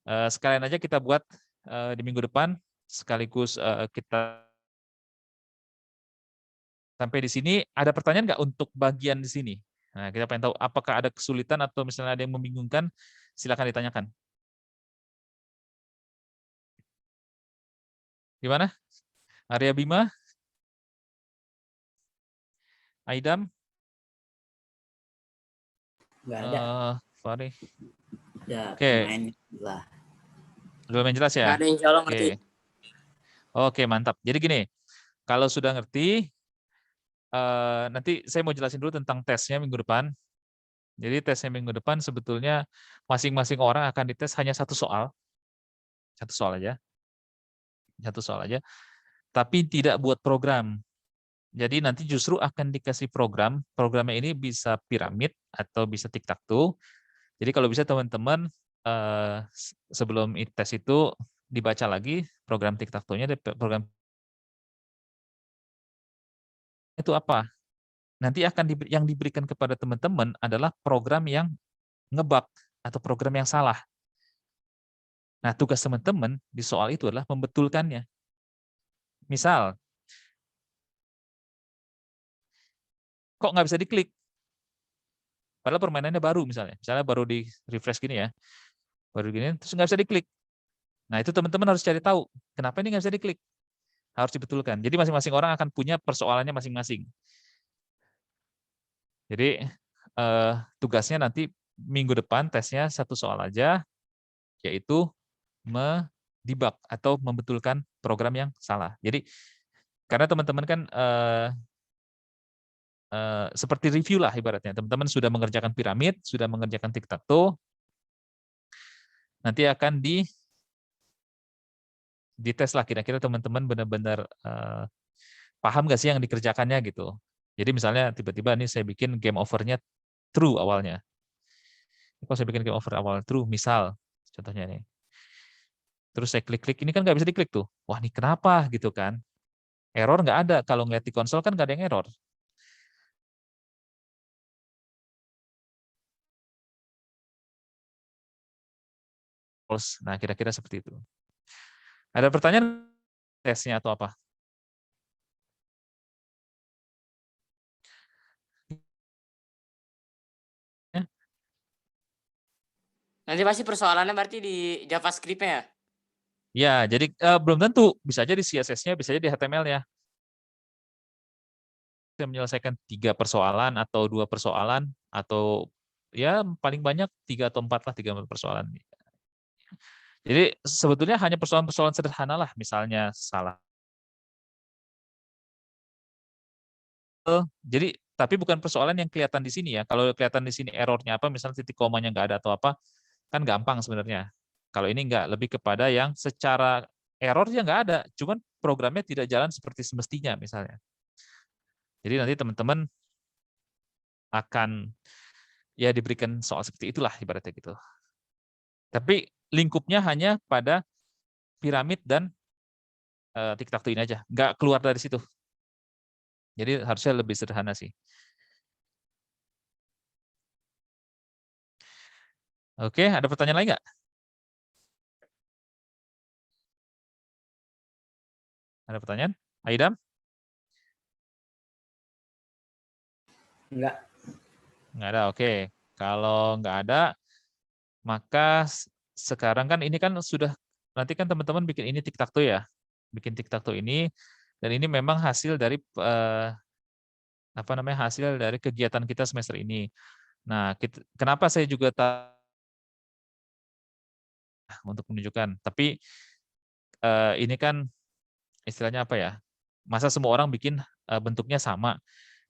Sekalian aja kita buat di minggu depan, sekaligus kita sampai di sini. Ada pertanyaan nggak untuk bagian di sini? Nah, kita pengen tahu apakah ada kesulitan atau misalnya ada yang membingungkan, silakan ditanyakan. Gimana? Arya Bima? Aidam? Nggak ada. Fari? Ya, Oke, main lah. lumayan jelas ya? Nggak ada insya Allah Oke. ngerti. Oke, mantap. Jadi gini, kalau sudah ngerti, nanti saya mau jelasin dulu tentang tesnya minggu depan. Jadi tesnya minggu depan sebetulnya masing-masing orang akan dites hanya satu soal aja, tapi tidak buat program. Jadi nanti justru akan dikasih program, programnya ini bisa piramid atau bisa tic-tac-toe. Jadi kalau bisa teman-teman sebelum tes itu dibaca lagi program tic-tac-toe-nya, program itu apa? Nanti yang diberikan kepada teman-teman adalah program yang ngebug atau program yang salah. Nah, tugas teman-teman di soal itu adalah membetulkannya. Misal, kok nggak bisa diklik? Padahal permainannya baru misalnya baru di refresh gini ya, baru gini, terus nggak bisa diklik. Nah, itu teman-teman harus cari tahu, kenapa ini nggak bisa diklik? Harus dibetulkan. Jadi masing-masing orang akan punya persoalannya masing-masing. Jadi tugasnya nanti minggu depan tesnya satu soal aja, yaitu debug atau membetulkan program yang salah. Jadi karena teman-teman kan seperti review lah ibaratnya. Teman-teman sudah mengerjakan piramid, sudah mengerjakan tic-tac-toe, nanti akan dites lah kira-kira teman-teman benar-benar paham nggak sih yang dikerjakannya gitu. Jadi misalnya tiba-tiba nih saya bikin game over-nya true awalnya. Kalau saya bikin game over awal true, misal contohnya nih. Terus saya klik-klik, ini kan nggak bisa diklik tuh. Wah, ini kenapa gitu kan? Error nggak ada. Kalau ngeliat di konsol kan nggak ada yang error. Nah, kira-kira seperti itu. Ada pertanyaan tesnya atau apa? Nanti pasti persoalannya berarti di JavaScript-nya ya? Ya, jadi belum tentu, bisa aja di CSS-nya, bisa aja di HTML-nya. Bisa menyelesaikan 3 persoalan atau 2 persoalan atau ya paling banyak 3 atau 4 lah, 3 persoalan. Jadi sebetulnya hanya persoalan-persoalan sederhana lah, misalnya salah. Jadi tapi bukan persoalan yang kelihatan di sini ya. Kalau kelihatan di sini errornya apa, misalnya titik komanya nggak ada atau apa, kan gampang sebenarnya. Kalau ini nggak, lebih kepada yang secara errornya nggak ada, cuman programnya tidak jalan seperti semestinya misalnya. Jadi nanti teman-teman akan ya diberikan soal seperti itulah ibaratnya gitu. Tapi lingkupnya hanya pada piramid dan tic-tac-toe ini aja, nggak keluar dari situ. Jadi harusnya lebih sederhana sih. Oke, ada pertanyaan lain nggak? Ada pertanyaan? Aidam? Enggak. Nggak ada, oke. Kalau nggak ada, maka sekarang kan ini kan sudah, nanti kan teman-teman bikin ini tic-tac-toe ya. Bikin tic-tac-toe ini, dan ini memang hasil dari hasil dari kegiatan kita semester ini. Nah, kenapa saya juga untuk menunjukkan, tapi ini kan istilahnya apa ya? Masa semua orang bikin bentuknya sama.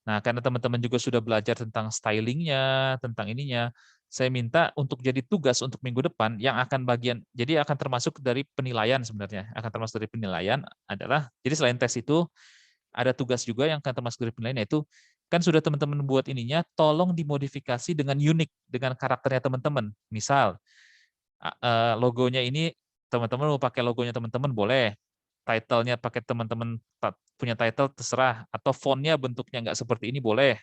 Nah, karena teman-teman juga sudah belajar tentang stylingnya, tentang ininya, saya minta untuk jadi tugas untuk minggu depan yang akan jadi akan termasuk dari penilaian sebenarnya. Akan termasuk dari penilaian adalah, jadi selain tes itu, ada tugas juga yang akan termasuk dari penilaian, yaitu kan sudah teman-teman buat ininya, tolong dimodifikasi dengan unik, dengan karakternya teman-teman. Misal, logonya ini, teman-teman mau pakai logonya teman-teman boleh, title-nya pakai teman-teman punya title terserah, atau font-nya bentuknya nggak seperti ini boleh.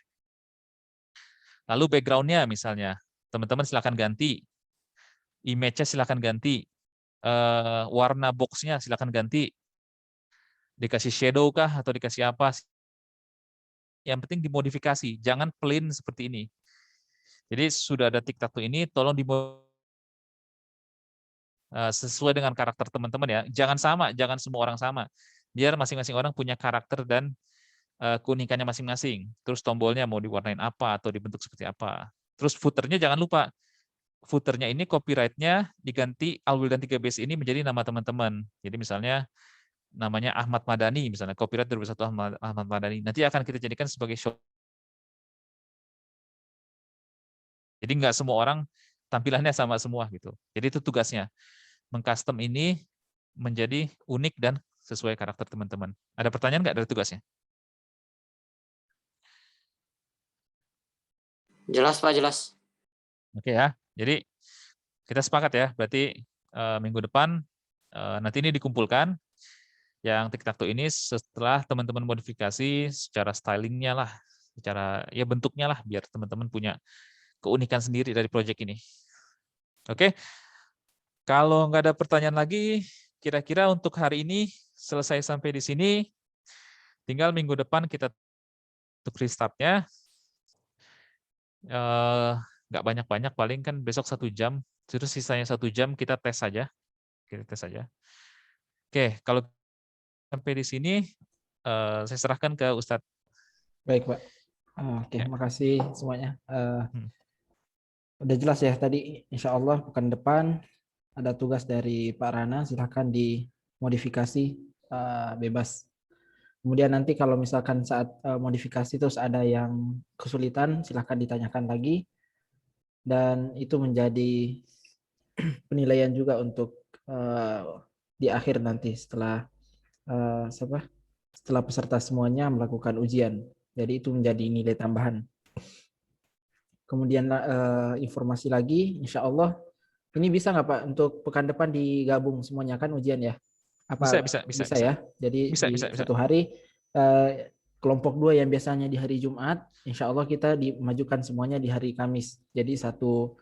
Lalu background-nya misalnya, teman-teman silakan ganti, image-nya silakan ganti, warna box-nya silakan ganti, dikasih shadow kah atau dikasih apa. Yang penting dimodifikasi, jangan plain seperti ini. Jadi sudah ada tic-tac-toe ini, tolong sesuai dengan karakter teman-teman ya. Jangan sama, jangan semua orang sama. Biar masing-masing orang punya karakter dan keunikannya masing-masing. Terus tombolnya mau diwarnain apa atau dibentuk seperti apa. Terus footer-nya jangan lupa. Footer-nya ini copyright-nya diganti Alwildan 3BS ini menjadi nama teman-teman. Jadi misalnya namanya Ahmad Madani, misalnya copyright 2001 Ahmad Madani. Nanti akan kita jadikan sebagai show. Jadi nggak semua orang tampilannya sama semua gitu. Jadi itu tugasnya. Mengcustom ini menjadi unik dan sesuai karakter teman-teman. Ada pertanyaan nggak dari tugasnya? Jelas Pak, jelas. Oke ya. Jadi kita sepakat ya. Berarti minggu depan nanti ini dikumpulkan yang tic-tac-toe ini setelah teman-teman modifikasi secara stylingnya lah, secara ya bentuknya lah, biar teman-teman punya keunikan sendiri dari proyek ini. Oke. Kalau nggak ada pertanyaan lagi, kira-kira untuk hari ini selesai sampai di sini. Tinggal minggu depan kita untuk restart-nya. Nggak banyak-banyak, paling kan besok 1 jam, terus sisanya 1 jam kita tes saja. Kita tes saja. Oke, kalau sampai di sini saya serahkan ke Ustadz. Baik, Pak. Oke, Ya. makasih semuanya. Udah jelas ya tadi, insya Allah pekan depan ada tugas dari Pak Rana, silahkan dimodifikasi bebas. Kemudian nanti kalau misalkan saat modifikasi terus ada yang kesulitan, silahkan ditanyakan lagi. Dan itu menjadi penilaian juga untuk di akhir nanti setelah setelah peserta semuanya melakukan ujian. Jadi itu menjadi nilai tambahan. Kemudian informasi lagi, insya Allah ini bisa nggak Pak untuk pekan depan digabung semuanya kan ujian ya? Apa Bisa. ya? Jadi Bisa. satu hari kelompok 2 yang biasanya di hari Jumat, insya Allah kita dimajukan semuanya di hari Kamis. Jadi satu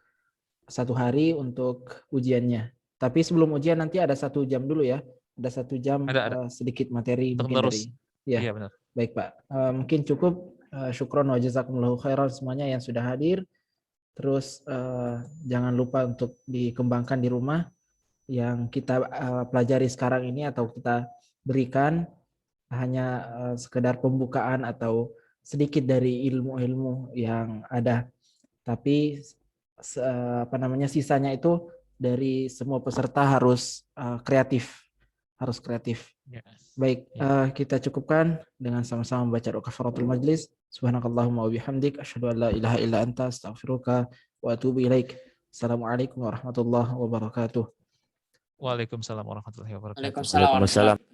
hari untuk ujiannya. Tapi sebelum ujian nanti ada 1 jam dulu ya. Ada 1 jam Ada. sedikit materi Untuk mungkin terus. ya. Iya, benar. Baik Pak. Mungkin cukup. Syukron wa jazakumullahu khairan semuanya yang sudah hadir. Terus jangan lupa untuk dikembangkan di rumah yang kita pelajari sekarang ini atau kita berikan hanya sekedar pembukaan atau sedikit dari ilmu-ilmu yang ada, tapi sisanya itu dari semua peserta harus kreatif, Ya. Baik, Ya. kita cukupkan dengan sama-sama membaca doa kafaratul majlis. Subhanakallahumma wa bihamdik asyhadu an la ilaha illa anta astaghfiruka wa atubu ilaik. Assalamualaikum warahmatullahi wabarakatuh. Waalaikumsalam warahmatullahi wabarakatuh. Waalaikumsalam warahmatullahi wabarakatuh.